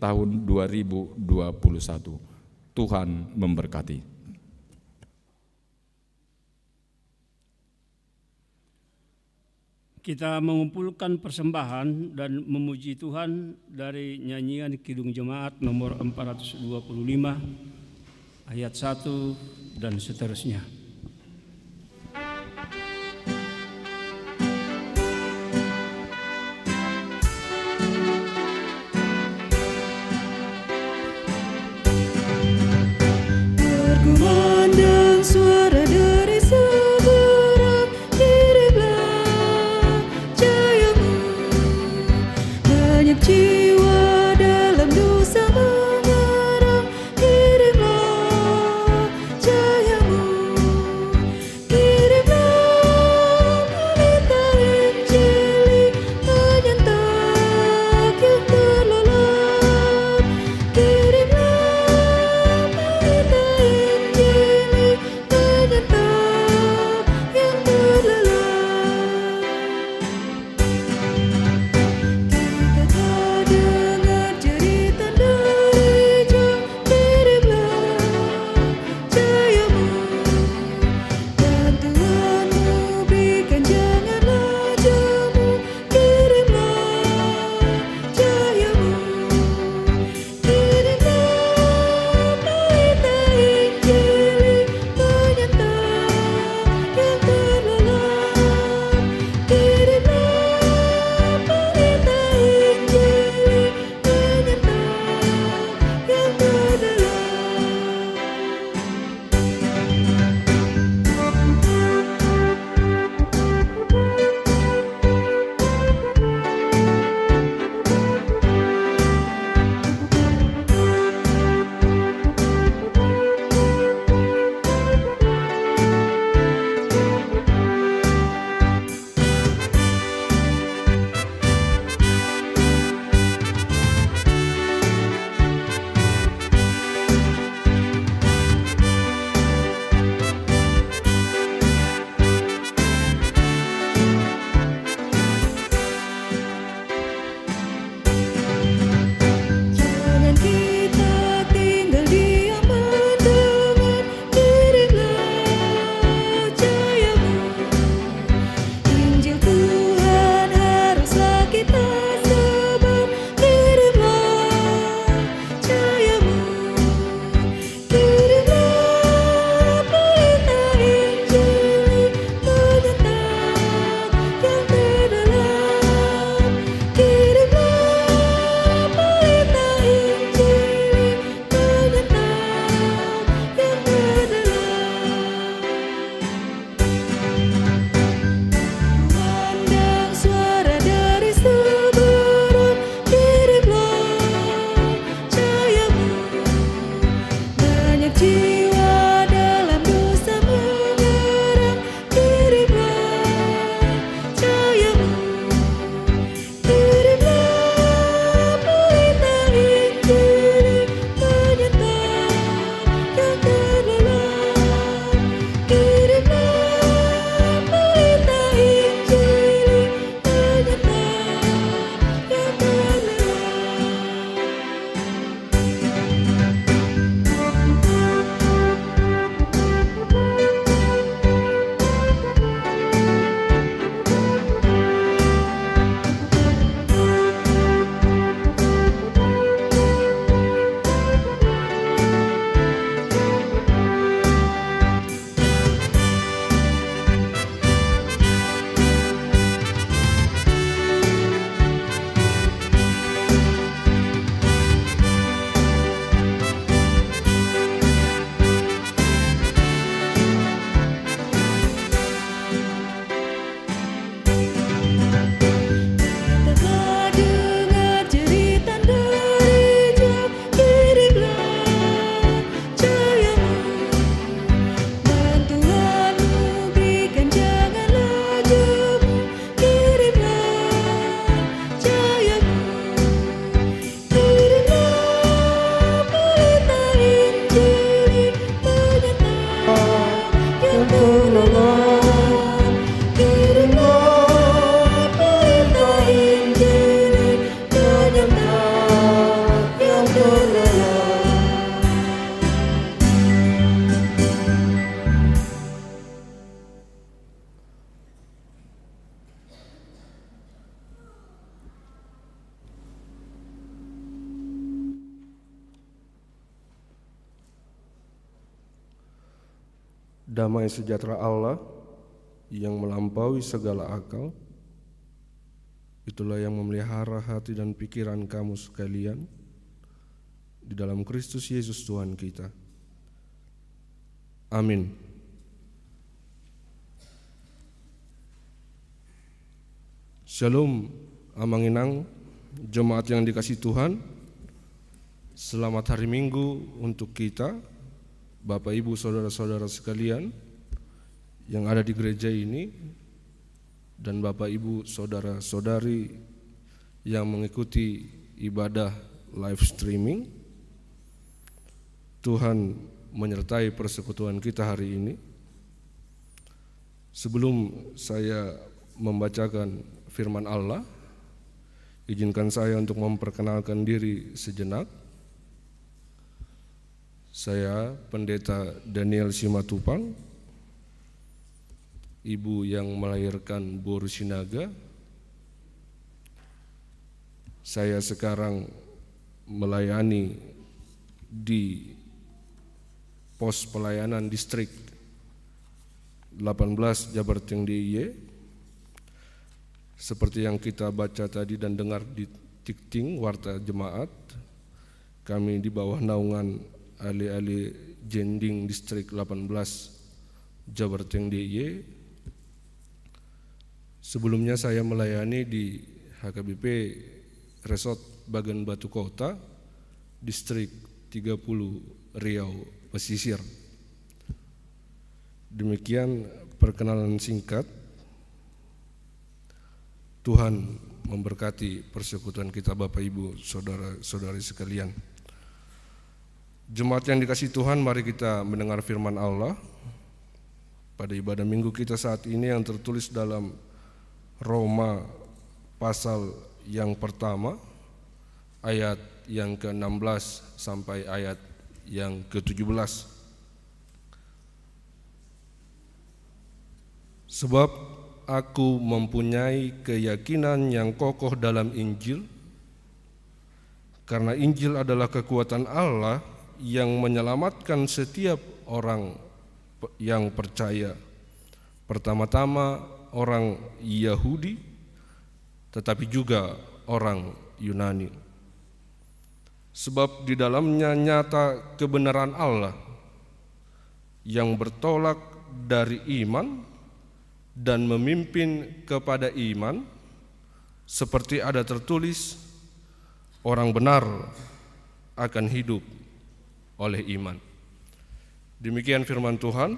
Speaker 6: tahun 2021. Tuhan memberkati.
Speaker 4: Kita mengumpulkan persembahan dan memuji Tuhan dari nyanyian Kidung Jemaat nomor 425 ayat 1 dan seterusnya.
Speaker 5: Berkumandang suara dari seberang, kirimlah jayamu. Banyak jiwa dalam dosa mengarang, kirimlah jayamu. Rasulullah, kirimlah perintah Injil penyembuh yang terlelah.
Speaker 7: Damai sejahtera Allah yang melampaui segala akal, itulah yang memelihara hati dan pikiran kamu sekalian di dalam Kristus Yesus Tuhan kita. Amin. Shalom, Amanginang, jemaat yang dikasihi Tuhan. Selamat hari Minggu untuk kita, Bapak Ibu Saudara-saudara sekalian yang ada di gereja ini, dan Bapak Ibu Saudara-saudari yang mengikuti ibadah live streaming. Tuhan menyertai persekutuan kita hari ini. Sebelum saya membacakan firman Allah, izinkan saya untuk memperkenalkan diri sejenak. Saya Pendeta Daniel Simatupang, ibu yang melahirkan Boru Sinaga. Saya sekarang melayani di pos pelayanan distrik 18 Jabarteng DIY. Seperti yang kita baca tadi dan dengar di Tikting Warta Jemaat, kami di bawah naungan Ali-Ali Jending Distrik 18 Jabarteng DIY. Sebelumnya saya melayani di HKBP Resort Bagan Batu Kota, Distrik 30 Riau Pesisir. Demikian perkenalan singkat. Tuhan memberkati persekutuan kita Bapak Ibu Saudara-saudari sekalian. Jemaat yang dikasihi Tuhan, mari kita mendengar firman Allah pada ibadah minggu kita saat ini yang tertulis dalam Roma pasal yang pertama, ayat yang ke-16 sampai ayat yang ke-17. Sebab aku mempunyai keyakinan yang kokoh dalam Injil, karena Injil adalah kekuatan Allah yang menyelamatkan setiap orang yang percaya, pertama-tama orang Yahudi, tetapi juga orang Yunani. Sebab di dalamnya nyata kebenaran Allah yang bertolak dari iman dan memimpin kepada iman, seperti ada tertulis, orang benar akan hidup oleh iman. Demikian firman Tuhan.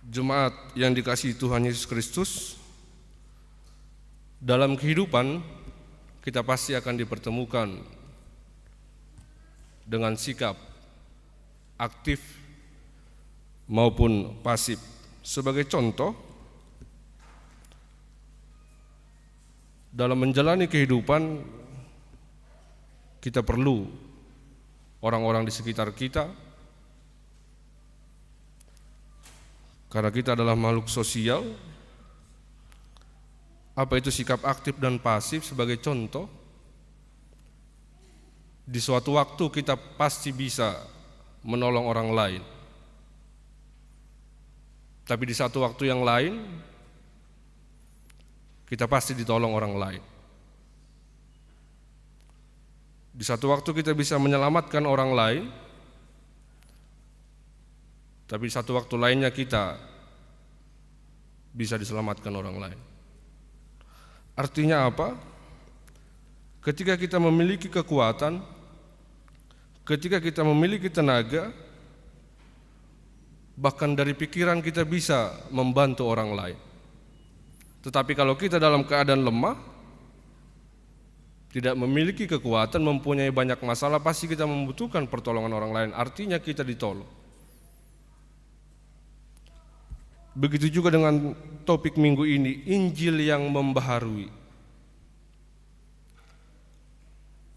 Speaker 7: Jemaat yang dikasihi Tuhan Yesus Kristus, dalam kehidupan kita pasti akan dipertemukan dengan sikap aktif maupun pasif. Sebagai contoh, dalam menjalani kehidupan kita perlu orang-orang di sekitar kita, karena kita adalah makhluk sosial. Apa itu sikap aktif dan pasif? Sebagai contoh, di suatu waktu kita pasti bisa menolong orang lain, tapi di satu waktu yang lain kita pasti ditolong orang lain. Di satu waktu kita bisa menyelamatkan orang lain, tapi di satu waktu lainnya kita bisa diselamatkan orang lain. Artinya apa? Ketika kita memiliki kekuatan, ketika kita memiliki tenaga, bahkan dari pikiran kita bisa membantu orang lain. Tetapi kalau kita dalam keadaan lemah, tidak memiliki kekuatan, mempunyai banyak masalah, pasti kita membutuhkan pertolongan orang lain. Artinya kita ditolong. Begitu juga dengan topik minggu ini, Injil yang membaharui.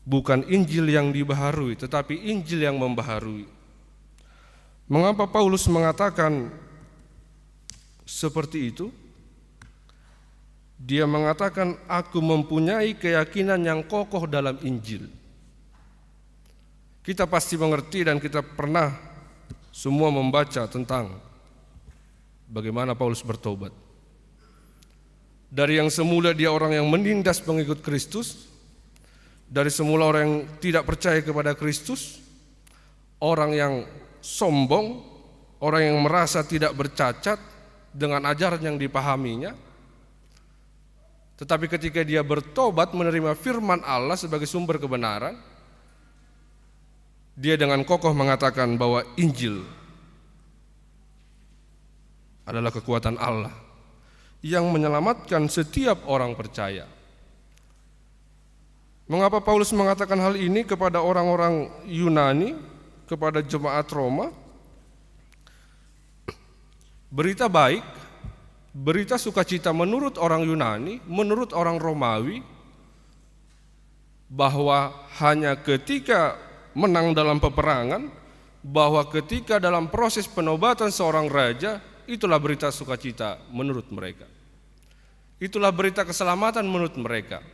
Speaker 7: Bukan Injil yang dibaharui, tetapi Injil yang membaharui. Mengapa Paulus mengatakan seperti itu? Dia mengatakan, aku mempunyai keyakinan yang kokoh dalam Injil. Kita pasti mengerti dan kita pernah semua membaca tentang bagaimana Paulus bertobat. Dari yang semula dia orang yang menindas pengikut Kristus, dari semula orang yang tidak percaya kepada Kristus, orang yang sombong, orang yang merasa tidak bercacat dengan ajaran yang dipahaminya. Tetapi ketika dia bertobat menerima firman Allah sebagai sumber kebenaran, dia dengan kokoh mengatakan bahwa Injil adalah kekuatan Allah yang menyelamatkan setiap orang percaya. Mengapa Paulus mengatakan hal ini kepada orang-orang Yunani, kepada jemaat Roma? Berita baik, berita sukacita menurut orang Yunani, menurut orang Romawi, bahwa hanya ketika menang dalam peperangan, bahwa ketika dalam proses penobatan seorang raja, itulah berita sukacita menurut mereka. Itulah berita keselamatan menurut mereka.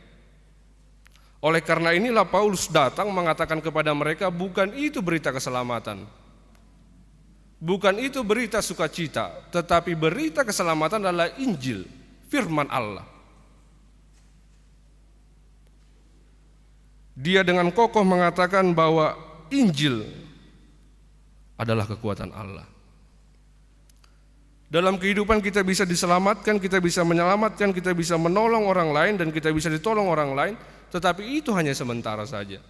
Speaker 7: Oleh karena inilah Paulus datang mengatakan kepada mereka, bukan itu berita keselamatan. Bukan itu berita sukacita, tetapi berita keselamatan adalah Injil, firman Allah. Dia dengan kokoh mengatakan bahwa Injil adalah kekuatan Allah. Dalam kehidupan kita bisa diselamatkan, kita bisa menyelamatkan, kita bisa menolong orang lain, dan kita bisa ditolong orang lain, tetapi itu hanya sementara saja.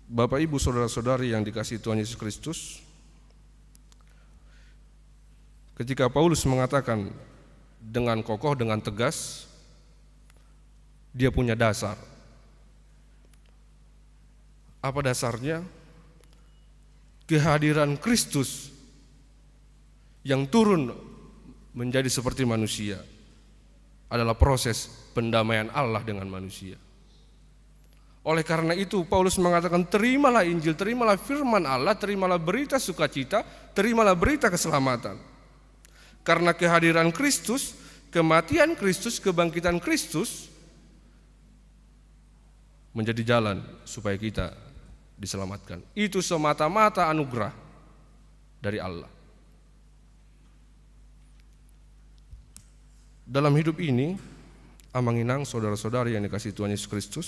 Speaker 7: Bapak, Ibu, saudara-saudari yang dikasihi Tuhan Yesus Kristus, ketika Paulus mengatakan dengan kokoh, dengan tegas, dia punya dasar. Apa dasarnya? Kehadiran Kristus yang turun menjadi seperti manusia adalah proses pendamaian Allah dengan manusia. Oleh karena itu Paulus mengatakan, terimalah Injil, terimalah firman Allah, terimalah berita sukacita, terimalah berita keselamatan. Karena kehadiran Kristus, kematian Kristus, kebangkitan Kristus menjadi jalan supaya kita diselamatkan. Itu semata-mata anugerah dari Allah. Dalam hidup ini, Amanginang, saudara-saudari yang dikasihi Tuhan Yesus Kristus,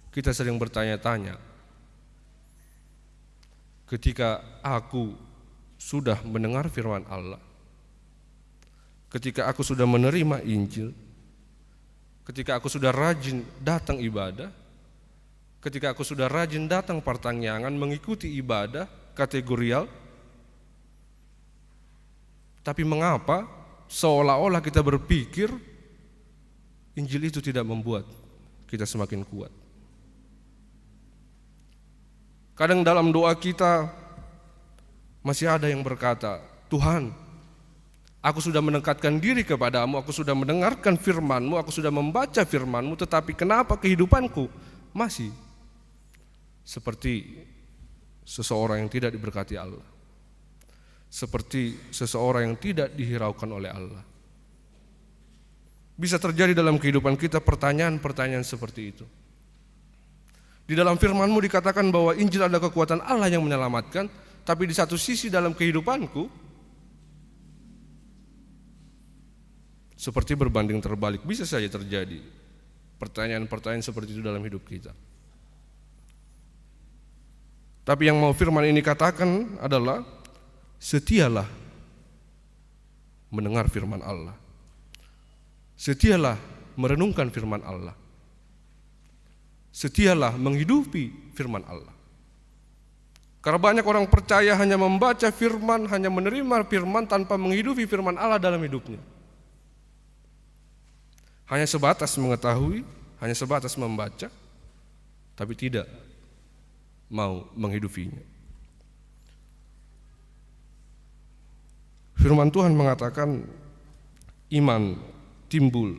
Speaker 7: kita sering bertanya-tanya, ketika aku sudah mendengar firman Allah, ketika aku sudah menerima Injil, ketika aku sudah rajin datang ibadah, ketika aku sudah rajin datang pertanyaan, mengikuti ibadah kategorial, tapi mengapa seolah-olah kita berpikir Injil itu tidak membuat kita semakin kuat? Kadang dalam doa kita masih ada yang berkata, Tuhan, aku sudah mendekatkan diri kepadamu, aku sudah mendengarkan firman-Mu, aku sudah membaca firman-Mu, tetapi kenapa kehidupanku masih seperti seseorang yang tidak diberkati Allah, seperti seseorang yang tidak dihiraukan oleh Allah. Bisa terjadi dalam kehidupan kita pertanyaan-pertanyaan seperti itu. Di dalam firman-Mu dikatakan bahwa Injil adalah kekuatan Allah yang menyelamatkan, tapi di satu sisi dalam kehidupanku seperti berbanding terbalik. Bisa saja terjadi pertanyaan-pertanyaan seperti itu dalam hidup kita. Tapi yang mau firman ini katakan adalah, setialah mendengar firman Allah, setialah merenungkan firman Allah, setialah menghidupi firman Allah. Karena banyak orang percaya hanya membaca firman, hanya menerima firman tanpa menghidupi firman Allah dalam hidupnya. Hanya sebatas mengetahui, hanya sebatas membaca, tapi tidak mau menghidupinya. Firman Tuhan mengatakan iman timbul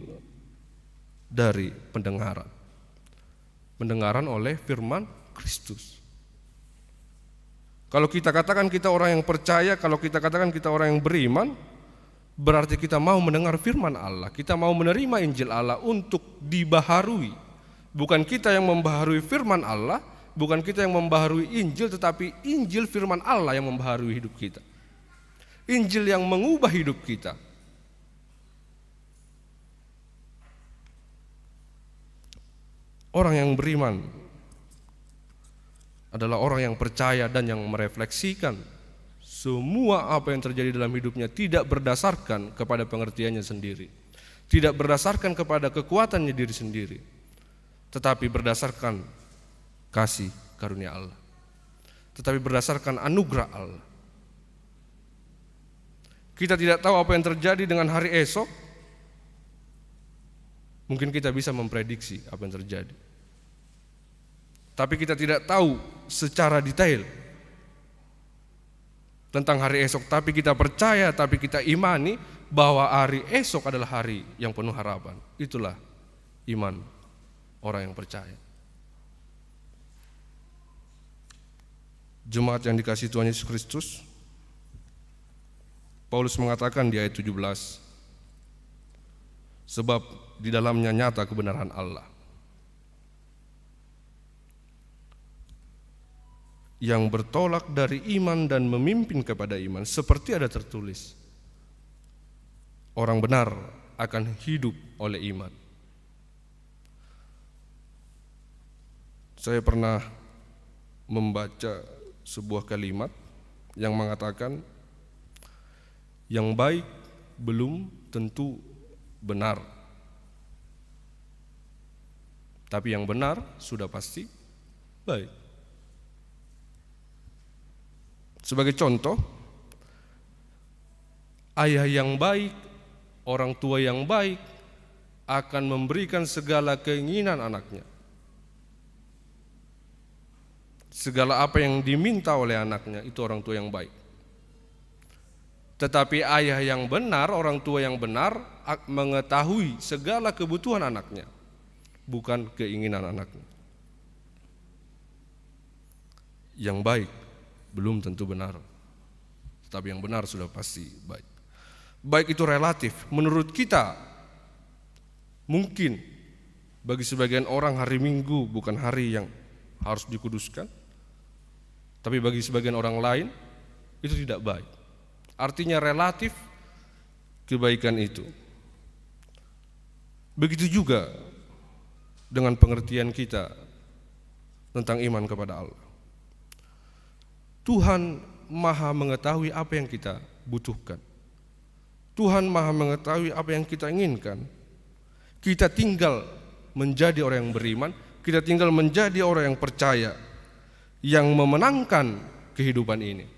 Speaker 7: dari pendengaran. Pendengaran oleh firman Kristus. Kalau kita katakan kita orang yang percaya, kalau kita katakan kita orang yang beriman, berarti kita mau mendengar firman Allah, kita mau menerima Injil Allah untuk dibaharui. Bukan kita yang membaharui firman Allah, bukan kita yang membaharui Injil, tetapi Injil firman Allah yang membaharui hidup kita. Injil yang mengubah hidup kita. Orang yang beriman adalah orang yang percaya dan yang merefleksikan semua apa yang terjadi dalam hidupnya tidak berdasarkan kepada pengertiannya sendiri, tidak berdasarkan kepada kekuatannya diri sendiri, tetapi berdasarkan kasih karunia Allah, tetapi berdasarkan anugerah Allah. Kita tidak tahu apa yang terjadi dengan hari esok. Mungkin kita bisa memprediksi apa yang terjadi, tapi kita tidak tahu secara detail tentang hari esok. Tapi kita percaya, tapi kita imani bahwa hari esok adalah hari yang penuh harapan. Itulah iman orang yang percaya. Jemaat yang dikasihi Tuhan Yesus Kristus, Paulus mengatakan di ayat 17, sebab di dalamnya nyata kebenaran Allah yang bertolak dari iman dan memimpin kepada iman, seperti ada tertulis, orang benar akan hidup oleh iman. Saya pernah membaca sebuah kalimat yang mengatakan, yang baik belum tentu benar, tapi yang benar sudah pasti baik. Sebagai contoh, ayah yang baik, orang tua yang baik akan memberikan segala keinginan anaknya. Segala apa yang diminta oleh anaknya, itu orang tua yang baik. Tetapi ayah yang benar, orang tua yang benar mengetahui segala kebutuhan anaknya, bukan keinginan anaknya. Yang baik belum tentu benar, tetapi yang benar sudah pasti baik. Baik itu relatif. Menurut kita, mungkin bagi sebagian orang hari Minggu bukan hari yang harus dikuduskan, tapi bagi sebagian orang lain itu tidak baik. Artinya relatif kebaikan itu. Begitu juga dengan pengertian kita tentang iman kepada Allah. Tuhan Maha mengetahui apa yang kita butuhkan. Tuhan Maha mengetahui apa yang kita inginkan. Kita tinggal menjadi orang yang beriman, kita tinggal menjadi orang yang percaya, yang memenangkan kehidupan ini.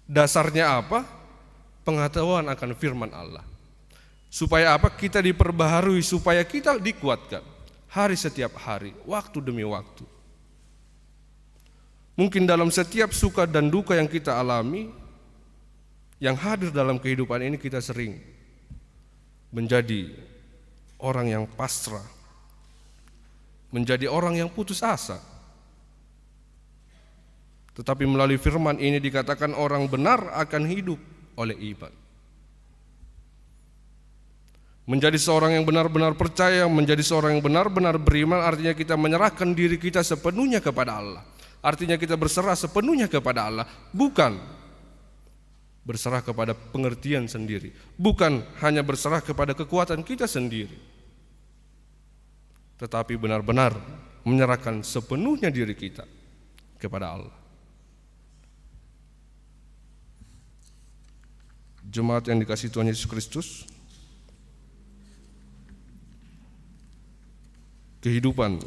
Speaker 7: Dasarnya apa? Pengetahuan akan firman Allah. Supaya apa? Kita diperbaharui, supaya kita dikuatkan hari setiap hari, waktu demi waktu. Mungkin dalam setiap suka dan duka yang kita alami, yang hadir dalam kehidupan ini, kita sering menjadi orang yang pasrah, menjadi orang yang putus asa. Tetapi melalui firman ini dikatakan orang benar akan hidup oleh iman. Menjadi seorang yang benar-benar percaya, menjadi seorang yang benar-benar beriman, artinya kita menyerahkan diri kita sepenuhnya kepada Allah. Artinya kita berserah sepenuhnya kepada Allah, bukan berserah kepada pengertian sendiri, bukan hanya berserah kepada kekuatan kita sendiri, tetapi benar-benar menyerahkan sepenuhnya diri kita kepada Allah. Jemaat yang dikasihi Tuhan Yesus Kristus, kehidupan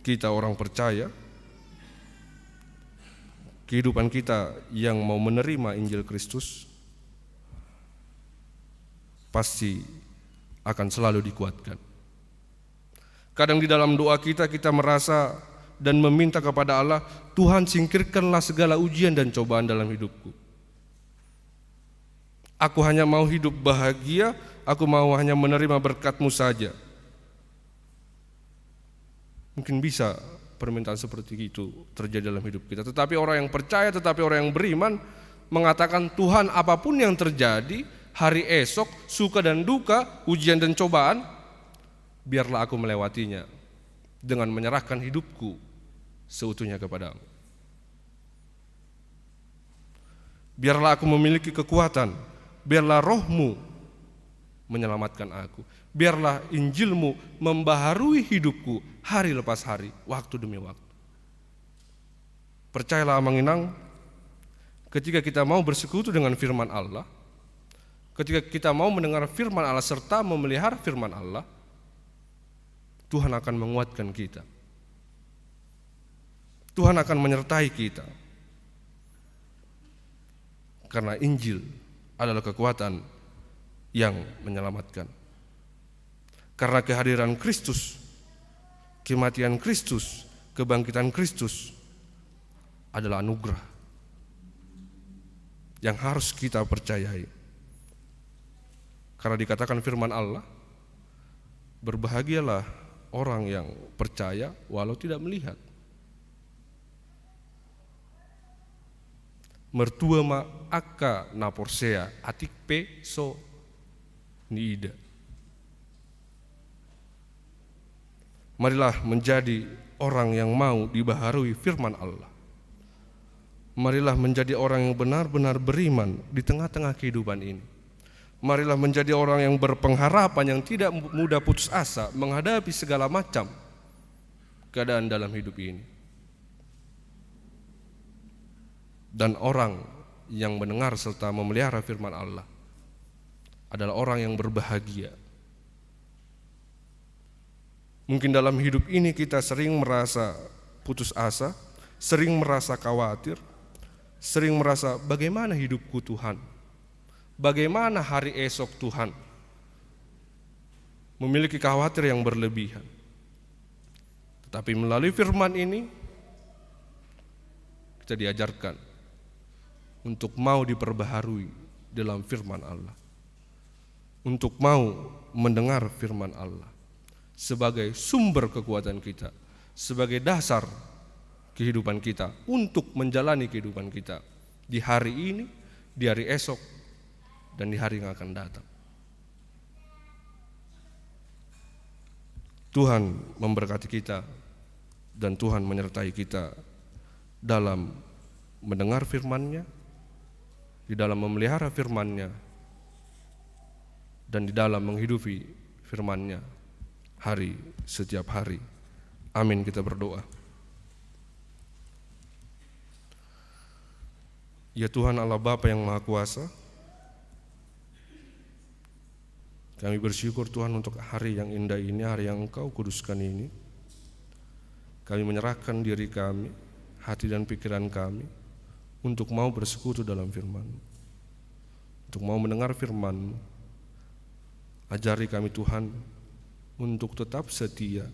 Speaker 7: kita orang percaya, kehidupan kita yang mau menerima Injil Kristus pasti akan selalu dikuatkan, Kadang di dalam doa kita merasa dan meminta kepada Allah, Tuhan singkirkanlah segala ujian dan cobaan dalam hidupku. Aku hanya mau hidup bahagia, aku mau hanya menerima berkat-Mu saja. Mungkin bisa permintaan seperti itu terjadi dalam hidup kita. Tetapi orang yang percaya, tetapi orang yang beriman mengatakan, Tuhan, apapun yang terjadi, hari esok, suka dan duka, ujian dan cobaan, biarlah aku melewatinya dengan menyerahkan hidupku seutuhnya kepadamu. Biarlah aku memiliki kekuatan, biarlah Roh-Mu menyelamatkan aku, biarlah Injil-Mu membaharui hidupku hari lepas hari, waktu demi waktu. Percayalah Amanginang, ketika kita mau bersekutu dengan firman Allah, ketika kita mau mendengar firman Allah serta memelihara firman Allah, Tuhan akan menguatkan kita. Tuhan akan menyertai kita. Karena Injil adalah kekuatan yang menyelamatkan. Karena kehadiran Kristus, kematian Kristus, kebangkitan Kristus adalah anugerah yang harus kita percayai. Karena dikatakan firman Allah, berbahagialah orang yang percaya walau tidak melihat. Mertua ma aka naporsea atik pe so niida. Marilah menjadi orang yang mau dibaharui firman Allah. Marilah menjadi orang yang benar-benar beriman di tengah-tengah kehidupan ini. Marilah menjadi orang yang berpengharapan, yang tidak mudah putus asa menghadapi segala macam keadaan dalam hidup ini. Dan orang yang mendengar serta memelihara firman Allah adalah orang yang berbahagia. Mungkin dalam hidup ini kita sering merasa putus asa, sering merasa khawatir, sering merasa bagaimana hidupku Tuhan? Bagaimana hari esok Tuhan? Memiliki khawatir yang berlebihan. Tetapi melalui firman ini kita diajarkan untuk mau diperbaharui dalam firman Allah. Untuk mau mendengar firman Allah sebagai sumber kekuatan kita, sebagai dasar kehidupan kita untuk menjalani kehidupan kita di hari ini, di hari esok, dan di hari yang akan datang. Tuhan memberkati kita dan Tuhan menyertai kita dalam mendengar firman-Nya, di dalam memelihara firman-Nya, dan di dalam menghidupi firman-Nya hari setiap hari. Amin, kita berdoa. Ya Tuhan Allah Bapa yang Maha Kuasa, kami bersyukur Tuhan untuk hari yang indah ini, hari yang Engkau kuduskan ini. Kami menyerahkan diri kami, hati dan pikiran kami untuk mau bersekutu dalam firman, untuk mau mendengar firman. Ajari kami Tuhan untuk tetap setia,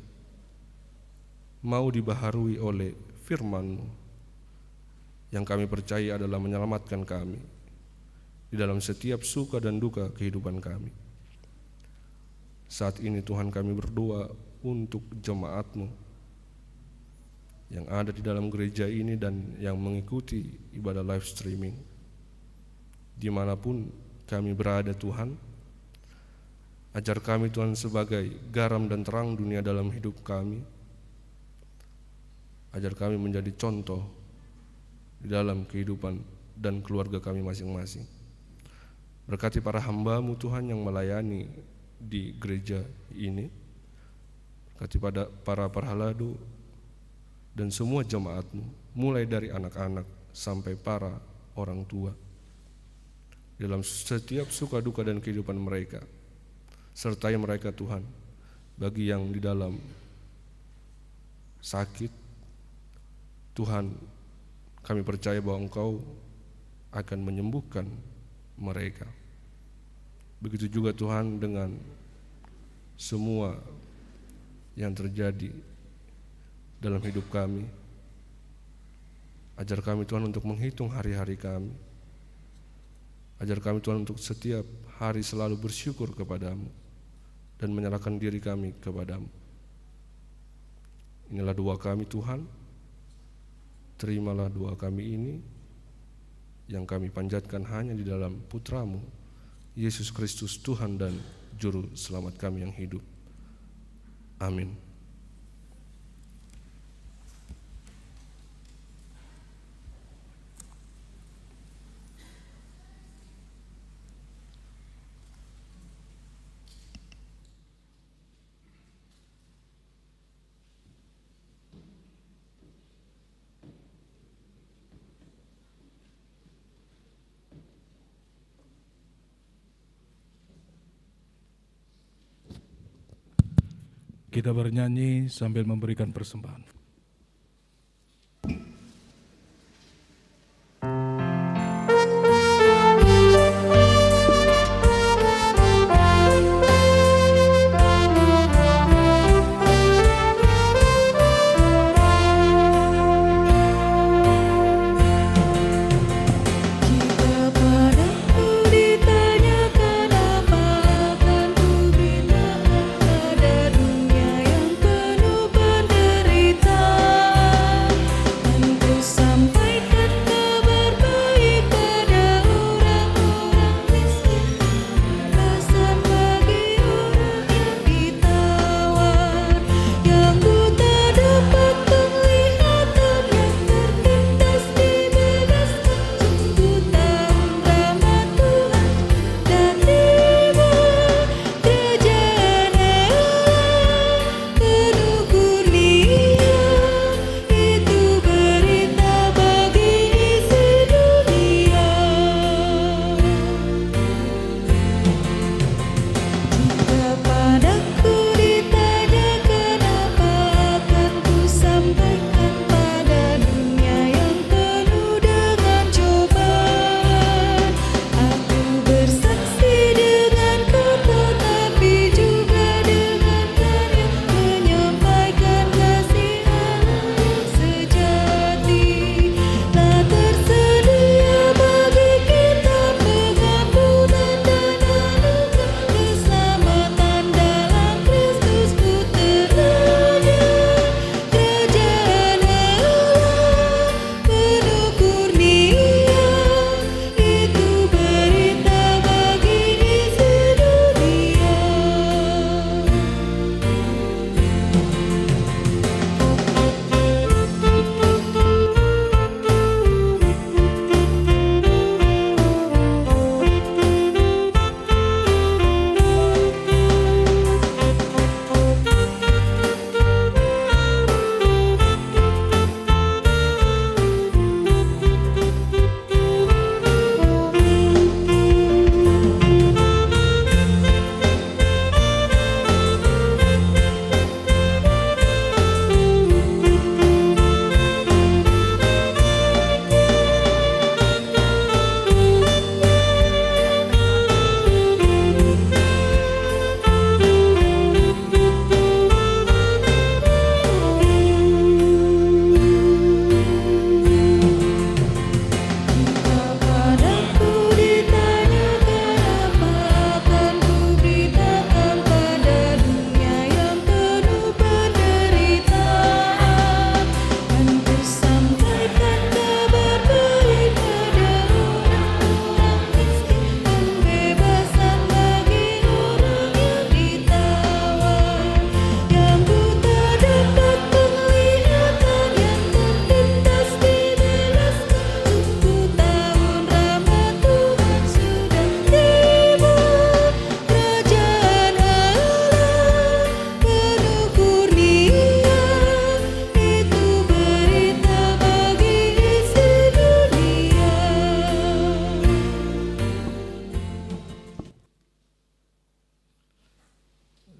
Speaker 7: mau dibaharui oleh firman-Mu yang kami percaya adalah menyelamatkan kami di dalam setiap suka dan duka kehidupan kami. Saat ini Tuhan kami berdoa untuk jemaat-Mu yang ada di dalam gereja ini dan yang mengikuti ibadah live streaming. Dimanapun kami berada Tuhan, ajar kami Tuhan sebagai garam dan terang dunia dalam hidup kami. Ajar kami menjadi contoh di dalam kehidupan dan keluarga kami masing-masing. Berkati para hamba-Mu Tuhan yang melayani di gereja ini, berkati pada para parhaladu dan semua jemaat-Mu, mulai dari anak-anak sampai para orang tua, dalam setiap suka duka dan kehidupan mereka. Sertai mereka Tuhan, bagi yang di dalam sakit, Tuhan kami percaya bahwa Engkau akan menyembuhkan mereka. Begitu juga Tuhan dengan semua yang terjadi dalam hidup kami. Ajar kami Tuhan untuk menghitung hari-hari kami. Ajar kami Tuhan untuk setiap hari selalu bersyukur kepadamu dan menyerahkan diri kami kepadamu. Inilah doa kami Tuhan. Terimalah doa kami ini yang kami panjatkan hanya di dalam Putra-Mu, Yesus Kristus Tuhan dan Juru Selamat kami yang hidup. Amin.
Speaker 8: Kita bernyanyi sambil memberikan persembahan.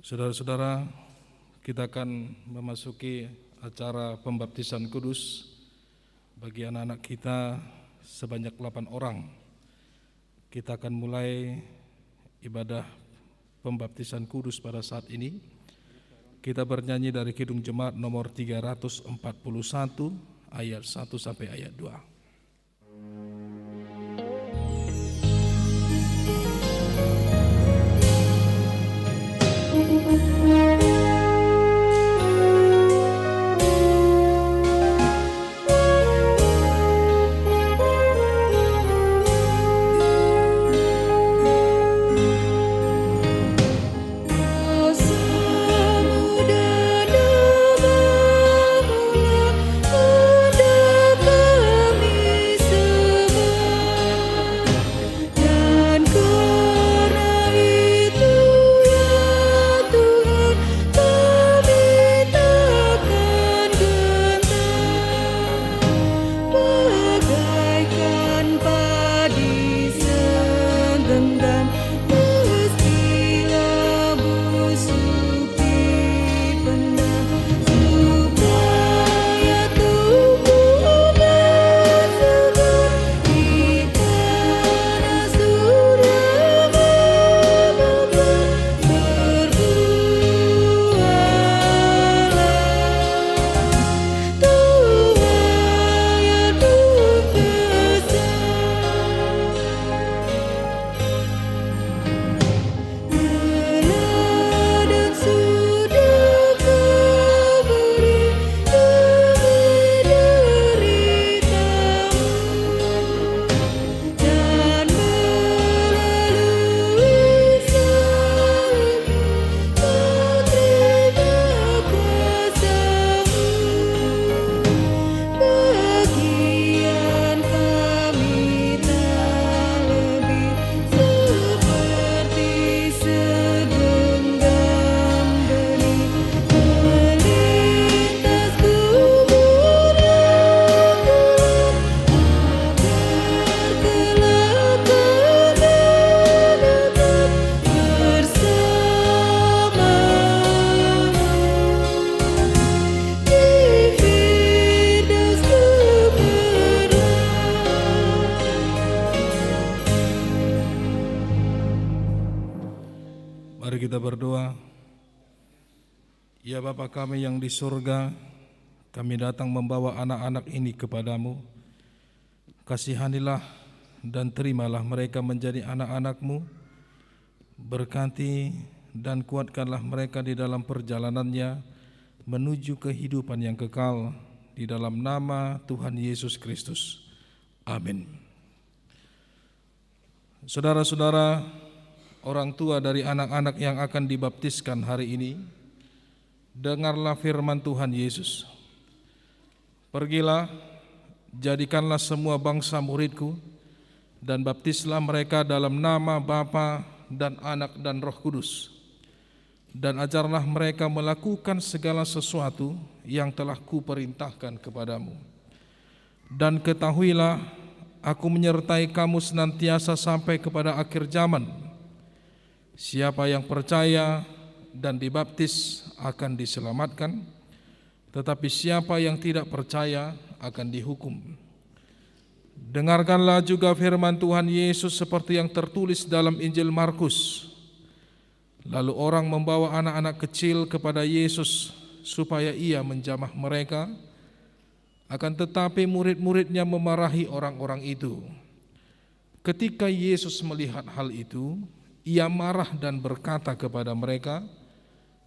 Speaker 8: Saudara-saudara, kita akan memasuki acara pembaptisan kudus bagi anak-anak kita sebanyak 8 orang. Kita akan mulai ibadah pembaptisan kudus pada saat ini. Kita bernyanyi dari Kidung Jemaat nomor 341 ayat 1 sampai ayat 2. Mari kita berdoa. Ya Bapa kami yang di surga, kami datang membawa anak-anak ini kepadamu. Kasihanilah dan terimalah mereka menjadi anak-anak-Mu. Berkati dan kuatkanlah mereka di dalam perjalanannya menuju kehidupan yang kekal, di dalam nama Tuhan Yesus Kristus. Amin. Saudara-saudara, orang tua dari anak-anak yang akan dibaptiskan hari ini, dengarlah firman Tuhan Yesus. Pergilah, jadikanlah semua bangsa muridku, dan baptislah mereka dalam nama Bapa dan Anak dan Roh Kudus, dan ajarlah mereka melakukan segala sesuatu yang telah kuperintahkan kepadamu. Dan ketahuilah, aku menyertai kamu senantiasa sampai kepada akhir zaman. Siapa yang percaya dan dibaptis akan diselamatkan, tetapi siapa yang tidak percaya akan dihukum. Dengarkanlah juga firman Tuhan Yesus seperti yang tertulis dalam Injil Markus. Lalu orang membawa anak-anak kecil kepada Yesus supaya ia menjamah mereka, akan tetapi murid-muridnya memarahi orang-orang itu. Ketika Yesus melihat hal itu, ia marah dan berkata kepada mereka,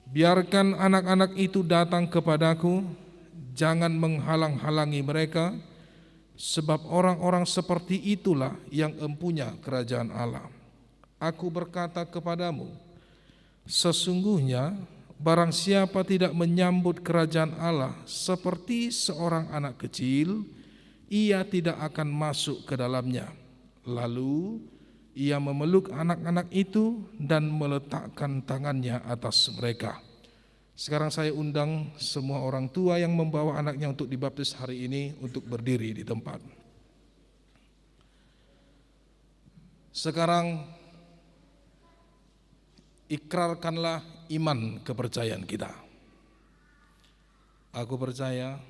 Speaker 8: "Biarkan anak-anak itu datang kepadaku, jangan menghalang-halangi mereka, sebab orang-orang seperti itulah yang empunya kerajaan Allah. Aku berkata kepadamu, sesungguhnya barang siapa tidak menyambut kerajaan Allah seperti seorang anak kecil, ia tidak akan masuk ke dalamnya." Lalu ia memeluk anak-anak itu dan meletakkan tangannya atas mereka. Sekarang saya undang semua orang tua yang membawa anaknya untuk dibaptis hari ini untuk berdiri di tempat. Sekarang ikrarkanlah iman kepercayaan kita. Aku percaya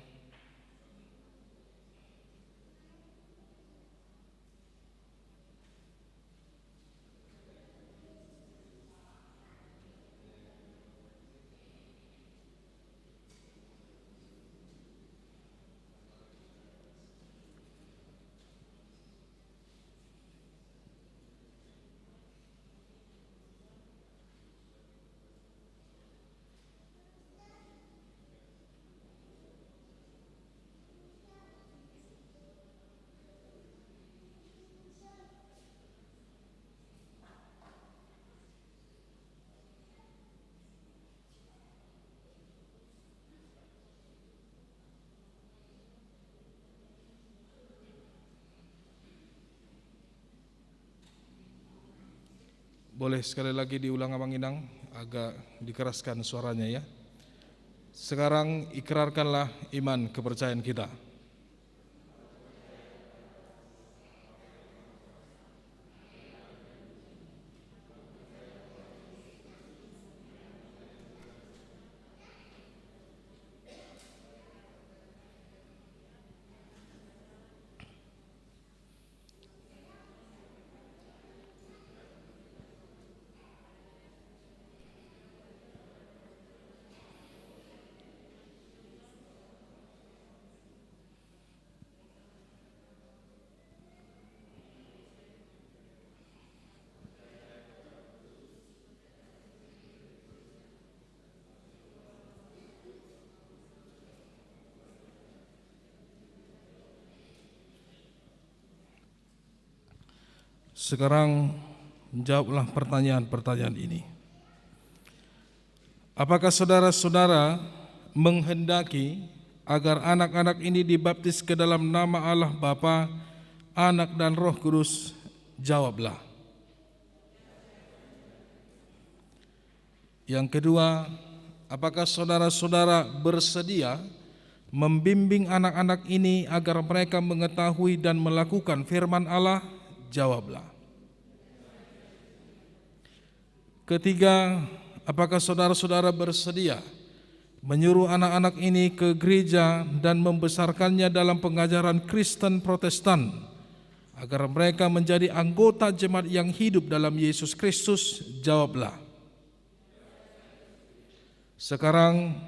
Speaker 8: Boleh sekali lagi diulang Abang Inang, agak dikeraskan suaranya ya. Sekarang ikrarkanlah iman kepercayaan kita. Sekarang jawablah pertanyaan-pertanyaan ini. Apakah saudara-saudara menghendaki agar anak-anak ini dibaptis ke dalam nama Allah Bapa, Anak dan Roh Kudus? Jawablah. Yang kedua, apakah saudara-saudara bersedia membimbing anak-anak ini agar mereka mengetahui dan melakukan firman Allah? Jawablah. Ketiga, apakah saudara-saudara bersedia menyuruh anak-anak ini ke gereja dan membesarkannya dalam pengajaran Kristen Protestan agar mereka menjadi anggota jemaat yang hidup dalam Yesus Kristus? Jawablah. Sekarang,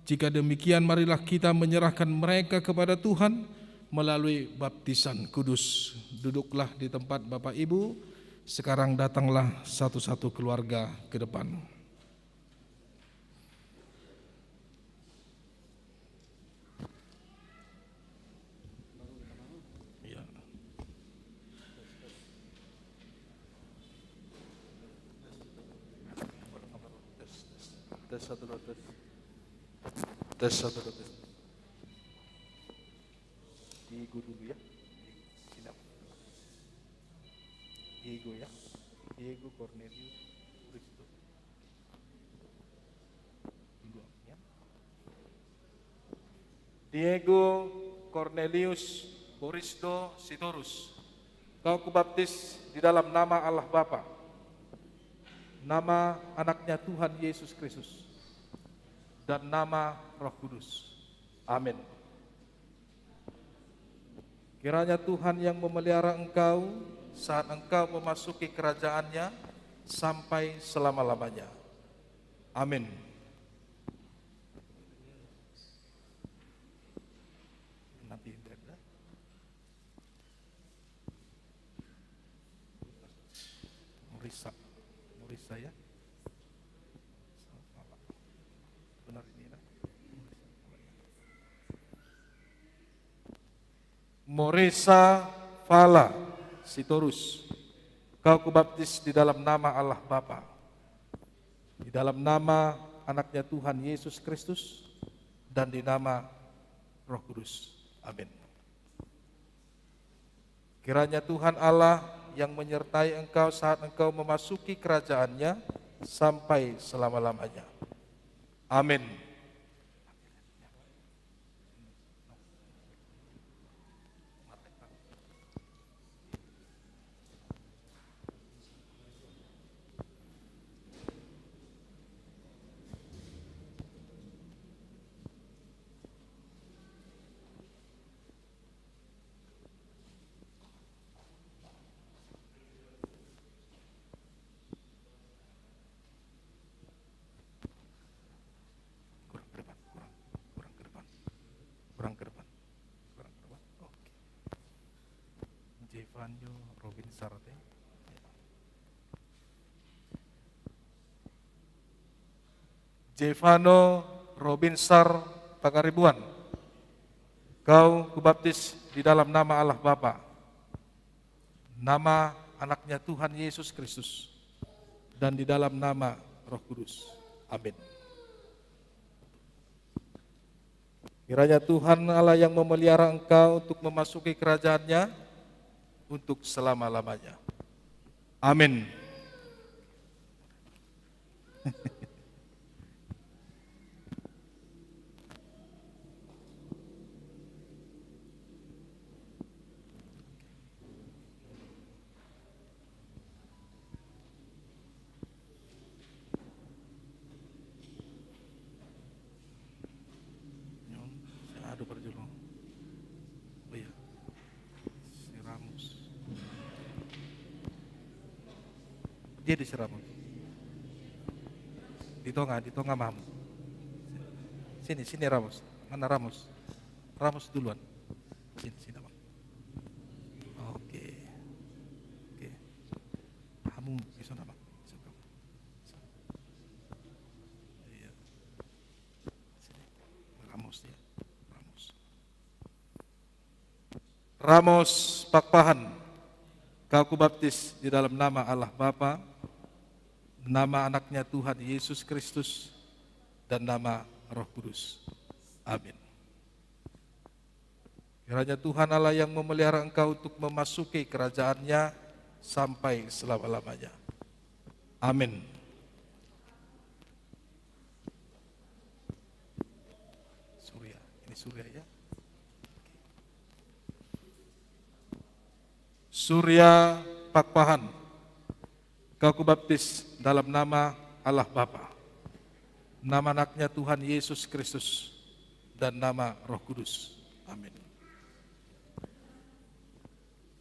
Speaker 8: jika demikian, marilah kita menyerahkan mereka kepada Tuhan melalui baptisan kudus. Duduklah di tempat Bapak Ibu. Sekarang datanglah satu-satu keluarga ke depan. Ya. Tes satu tes. Tes satu tes. Diego dulu ya. Diego ya. Diego Cornelius Risto. Dulu ya. Diego Cornelius Boristo Sitorus. Kau kubaptis di dalam nama Allah Bapa, nama anaknya Tuhan Yesus Kristus, dan nama Roh Kudus. Amin. Kiranya Tuhan yang memelihara engkau saat engkau memasuki kerajaannya sampai selama-lamanya. Amin. Nanti Murisa ya. Benar ini ya. Moresa Fala Sitorus, kau kubaptis di dalam nama Allah Bapa, di dalam nama anaknya Tuhan Yesus Kristus, dan di nama Roh Kudus. Amin. Kiranya Tuhan Allah yang menyertai engkau saat engkau memasuki kerajaannya sampai selama-lamanya. Amin. Jevano Robin Sarte. Jevano Robinsar Pangaribuan, kau kubaptis di dalam nama Allah Bapa, nama anaknya Tuhan Yesus Kristus, dan di dalam nama Roh Kudus. Amin. Kiranya Tuhan Allah yang memelihara engkau untuk memasuki kerajaannya untuk selama-lamanya. Amin. Aduh perjulung. Oh iya. Si Ramus. Dia di Ramus. Di tengah mamu. Sini Ramus. Mana Ramus? Ramus duluan. Sini Bang. Oke. Kamu di sana Bang. Iya. Sini. Ramus ya. Ramos Pakpahan, kau kubaptis di dalam nama Allah Bapa, nama anaknya Tuhan Yesus Kristus, dan nama Roh Kudus. Amin. Kiranya Tuhan Allah yang memelihara engkau untuk memasuki kerajaannya sampai selama-lamanya. Amin. Surya ya. Surya Pakpahan, kau kubaptis dalam nama Allah Bapa, nama anaknya Tuhan Yesus Kristus, dan nama Roh Kudus. Amin.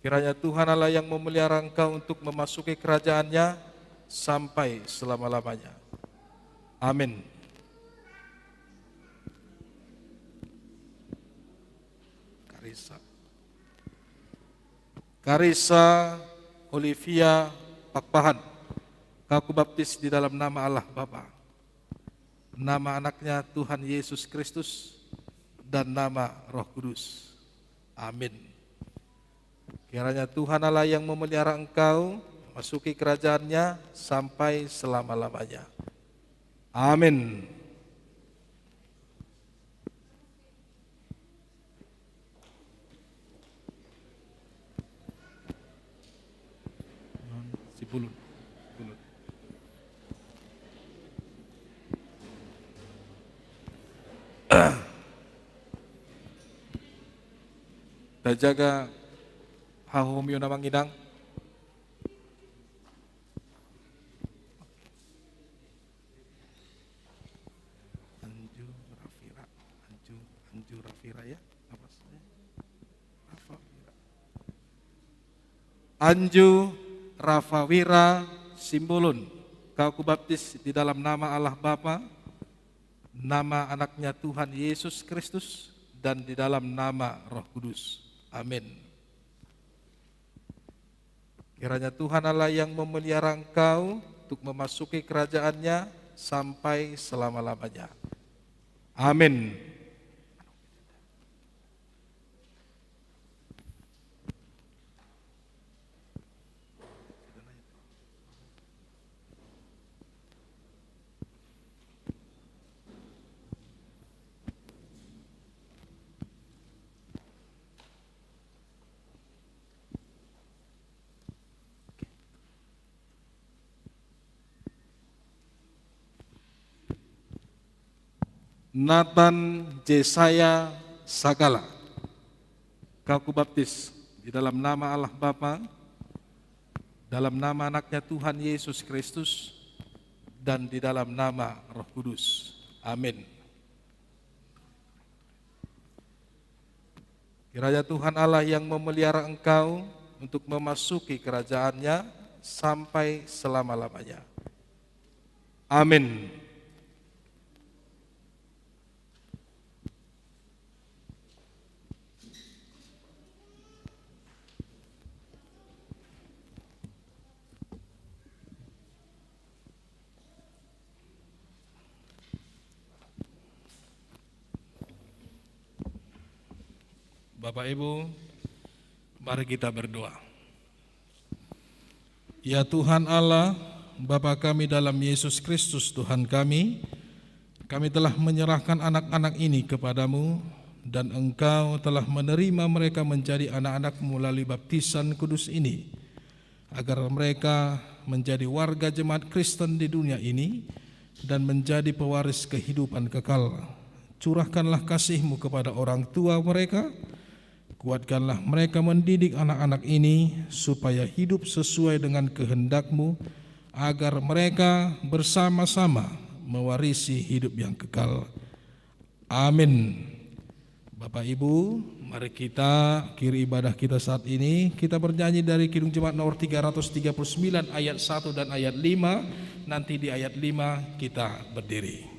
Speaker 8: Kiranya Tuhan Allah yang memelihara engkau untuk memasuki kerajaannya sampai selama-lamanya. Amin. Karissa Olivia Pakpahan, kau kubaptis di dalam nama Allah Bapa, nama anaknya Tuhan Yesus Kristus, dan nama Roh Kudus. Amin. Kiranya Tuhan Allah yang memelihara engkau masuki kerajaannya sampai selama-lamanya. Amin. Bulun. Dan jaga hahumyo namang inang. Anju Rafira ya. Apa saja? Rafira. Anju Rafawira Simbolon, kau kubaptis di dalam nama Allah Bapa, nama anaknya Tuhan Yesus Kristus, dan di dalam nama Roh Kudus. Amin. Kiranya Tuhan Allah yang memelihara engkau untuk memasuki kerajaannya sampai selama-lamanya. Amin. Nathan Jesaya Sagala, kau kubaptis di dalam nama Allah Bapa, dalam nama anaknya Tuhan Yesus Kristus, dan di dalam nama Roh Kudus. Amin. Kiranya Tuhan Allah yang memelihara engkau untuk memasuki kerajaannya sampai selama-lamanya. Amin. Bapak Ibu, mari kita berdoa. Ya Tuhan Allah, Bapa kami dalam Yesus Kristus Tuhan kami telah menyerahkan anak-anak ini kepadamu, dan Engkau telah menerima mereka menjadi anak-anak-Mu melalui baptisan kudus ini, agar mereka menjadi warga jemaat Kristen di dunia ini, dan menjadi pewaris kehidupan kekal. Curahkanlah kasih-Mu kepada orang tua mereka, kuatkanlah mereka mendidik anak-anak ini supaya hidup sesuai dengan kehendak-Mu, agar mereka bersama-sama mewarisi hidup yang kekal. Amin. Bapak Ibu, mari kita akhiri ibadah kita saat ini. Kita bernyanyi dari Kidung Jemaat nomor 339 ayat 1 dan ayat 5. Nanti di ayat 5 kita berdiri.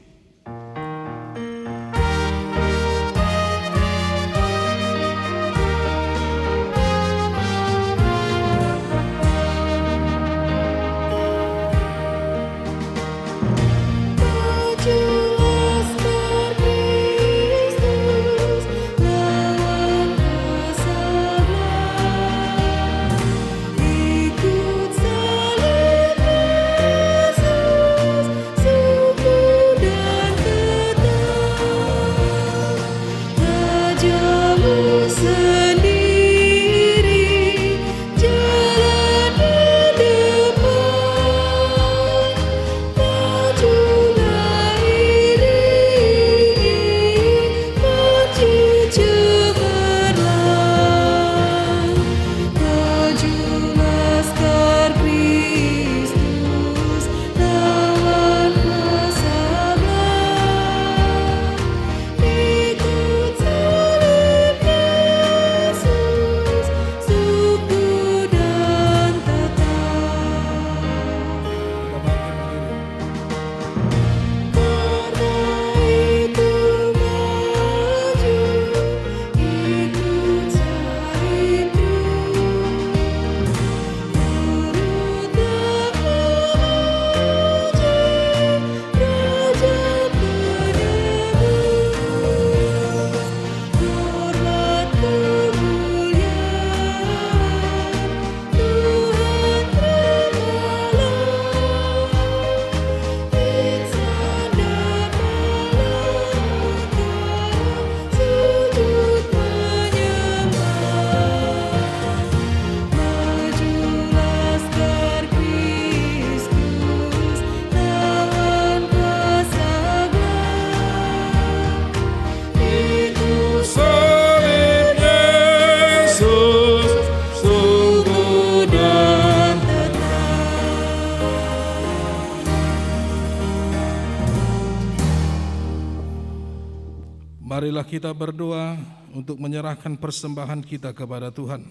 Speaker 8: Marilah kita berdoa untuk menyerahkan persembahan kita kepada Tuhan.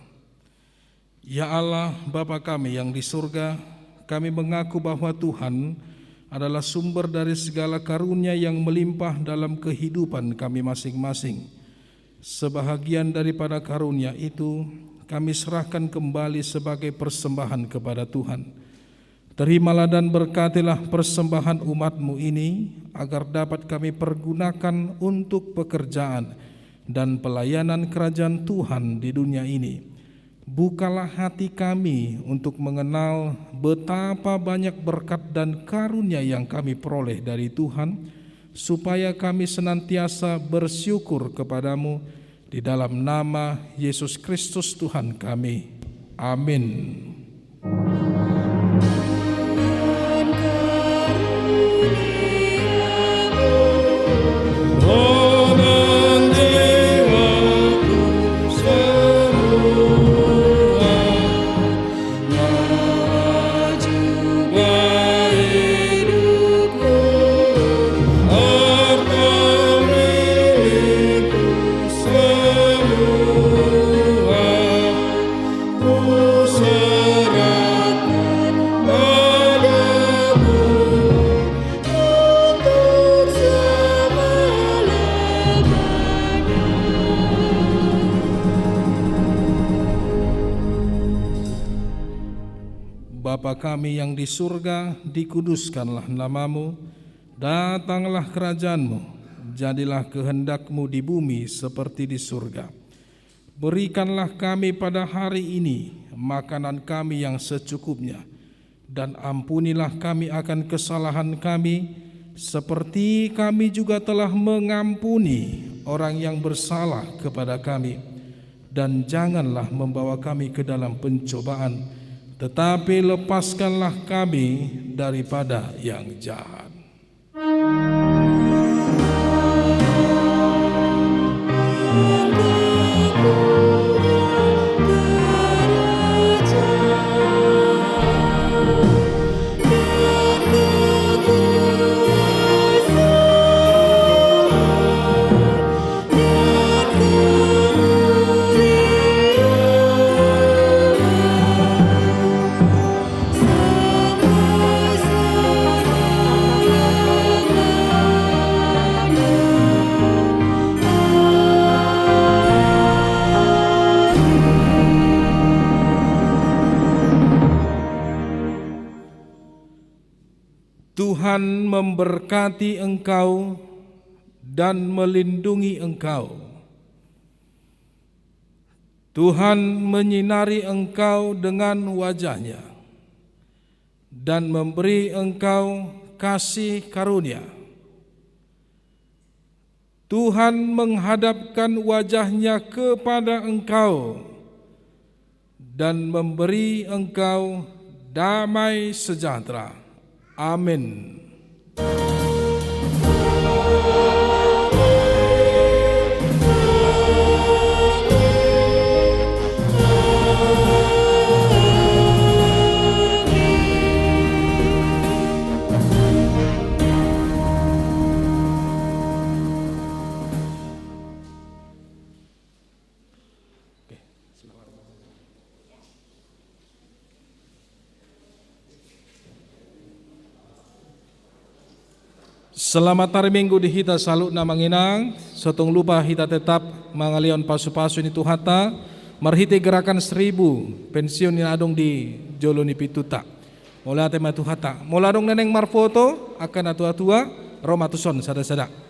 Speaker 8: Ya Allah, Bapa kami yang di surga, kami mengaku bahwa Tuhan adalah sumber dari segala karunia yang melimpah dalam kehidupan kami masing-masing. Sebahagian daripada karunia itu kami serahkan kembali sebagai persembahan kepada Tuhan. Terimalah dan berkatilah persembahan umat-Mu ini, agar dapat kami pergunakan untuk pekerjaan dan pelayanan kerajaan Tuhan di dunia ini. Bukalah hati kami untuk mengenal betapa banyak berkat dan karunia yang kami peroleh dari Tuhan, supaya kami senantiasa bersyukur kepadamu di dalam nama Yesus Kristus Tuhan kami. Amin. Bapa kami yang di surga, dikuduskanlah nama-Mu, datanglah kerajaan-Mu, jadilah kehendak-Mu di bumi seperti di surga. Berikanlah kami pada hari ini makanan kami yang secukupnya, dan ampunilah kami akan kesalahan kami, seperti kami juga telah mengampuni orang yang bersalah kepada kami. Dan janganlah membawa kami ke dalam pencobaan, tetapi lepaskanlah kami daripada yang jahat. Tuhan memberkati engkau dan melindungi engkau. Tuhan menyinari engkau dengan wajah-Nya dan memberi engkau kasih karunia. Tuhan menghadapkan wajah-Nya kepada engkau dan memberi engkau damai sejahtera. Amin. Selamat hari Minggu di hita salut na manginang, sotong lupa hita tetap mangalion pasu-pasu ni Tuhata, marhiti gerakan 1000 pensiun ni adong di Jolo ni Pituta. Mula tema Tuhata, mula adong neneng marfoto akan atua-tua Roma tuson sada-sada.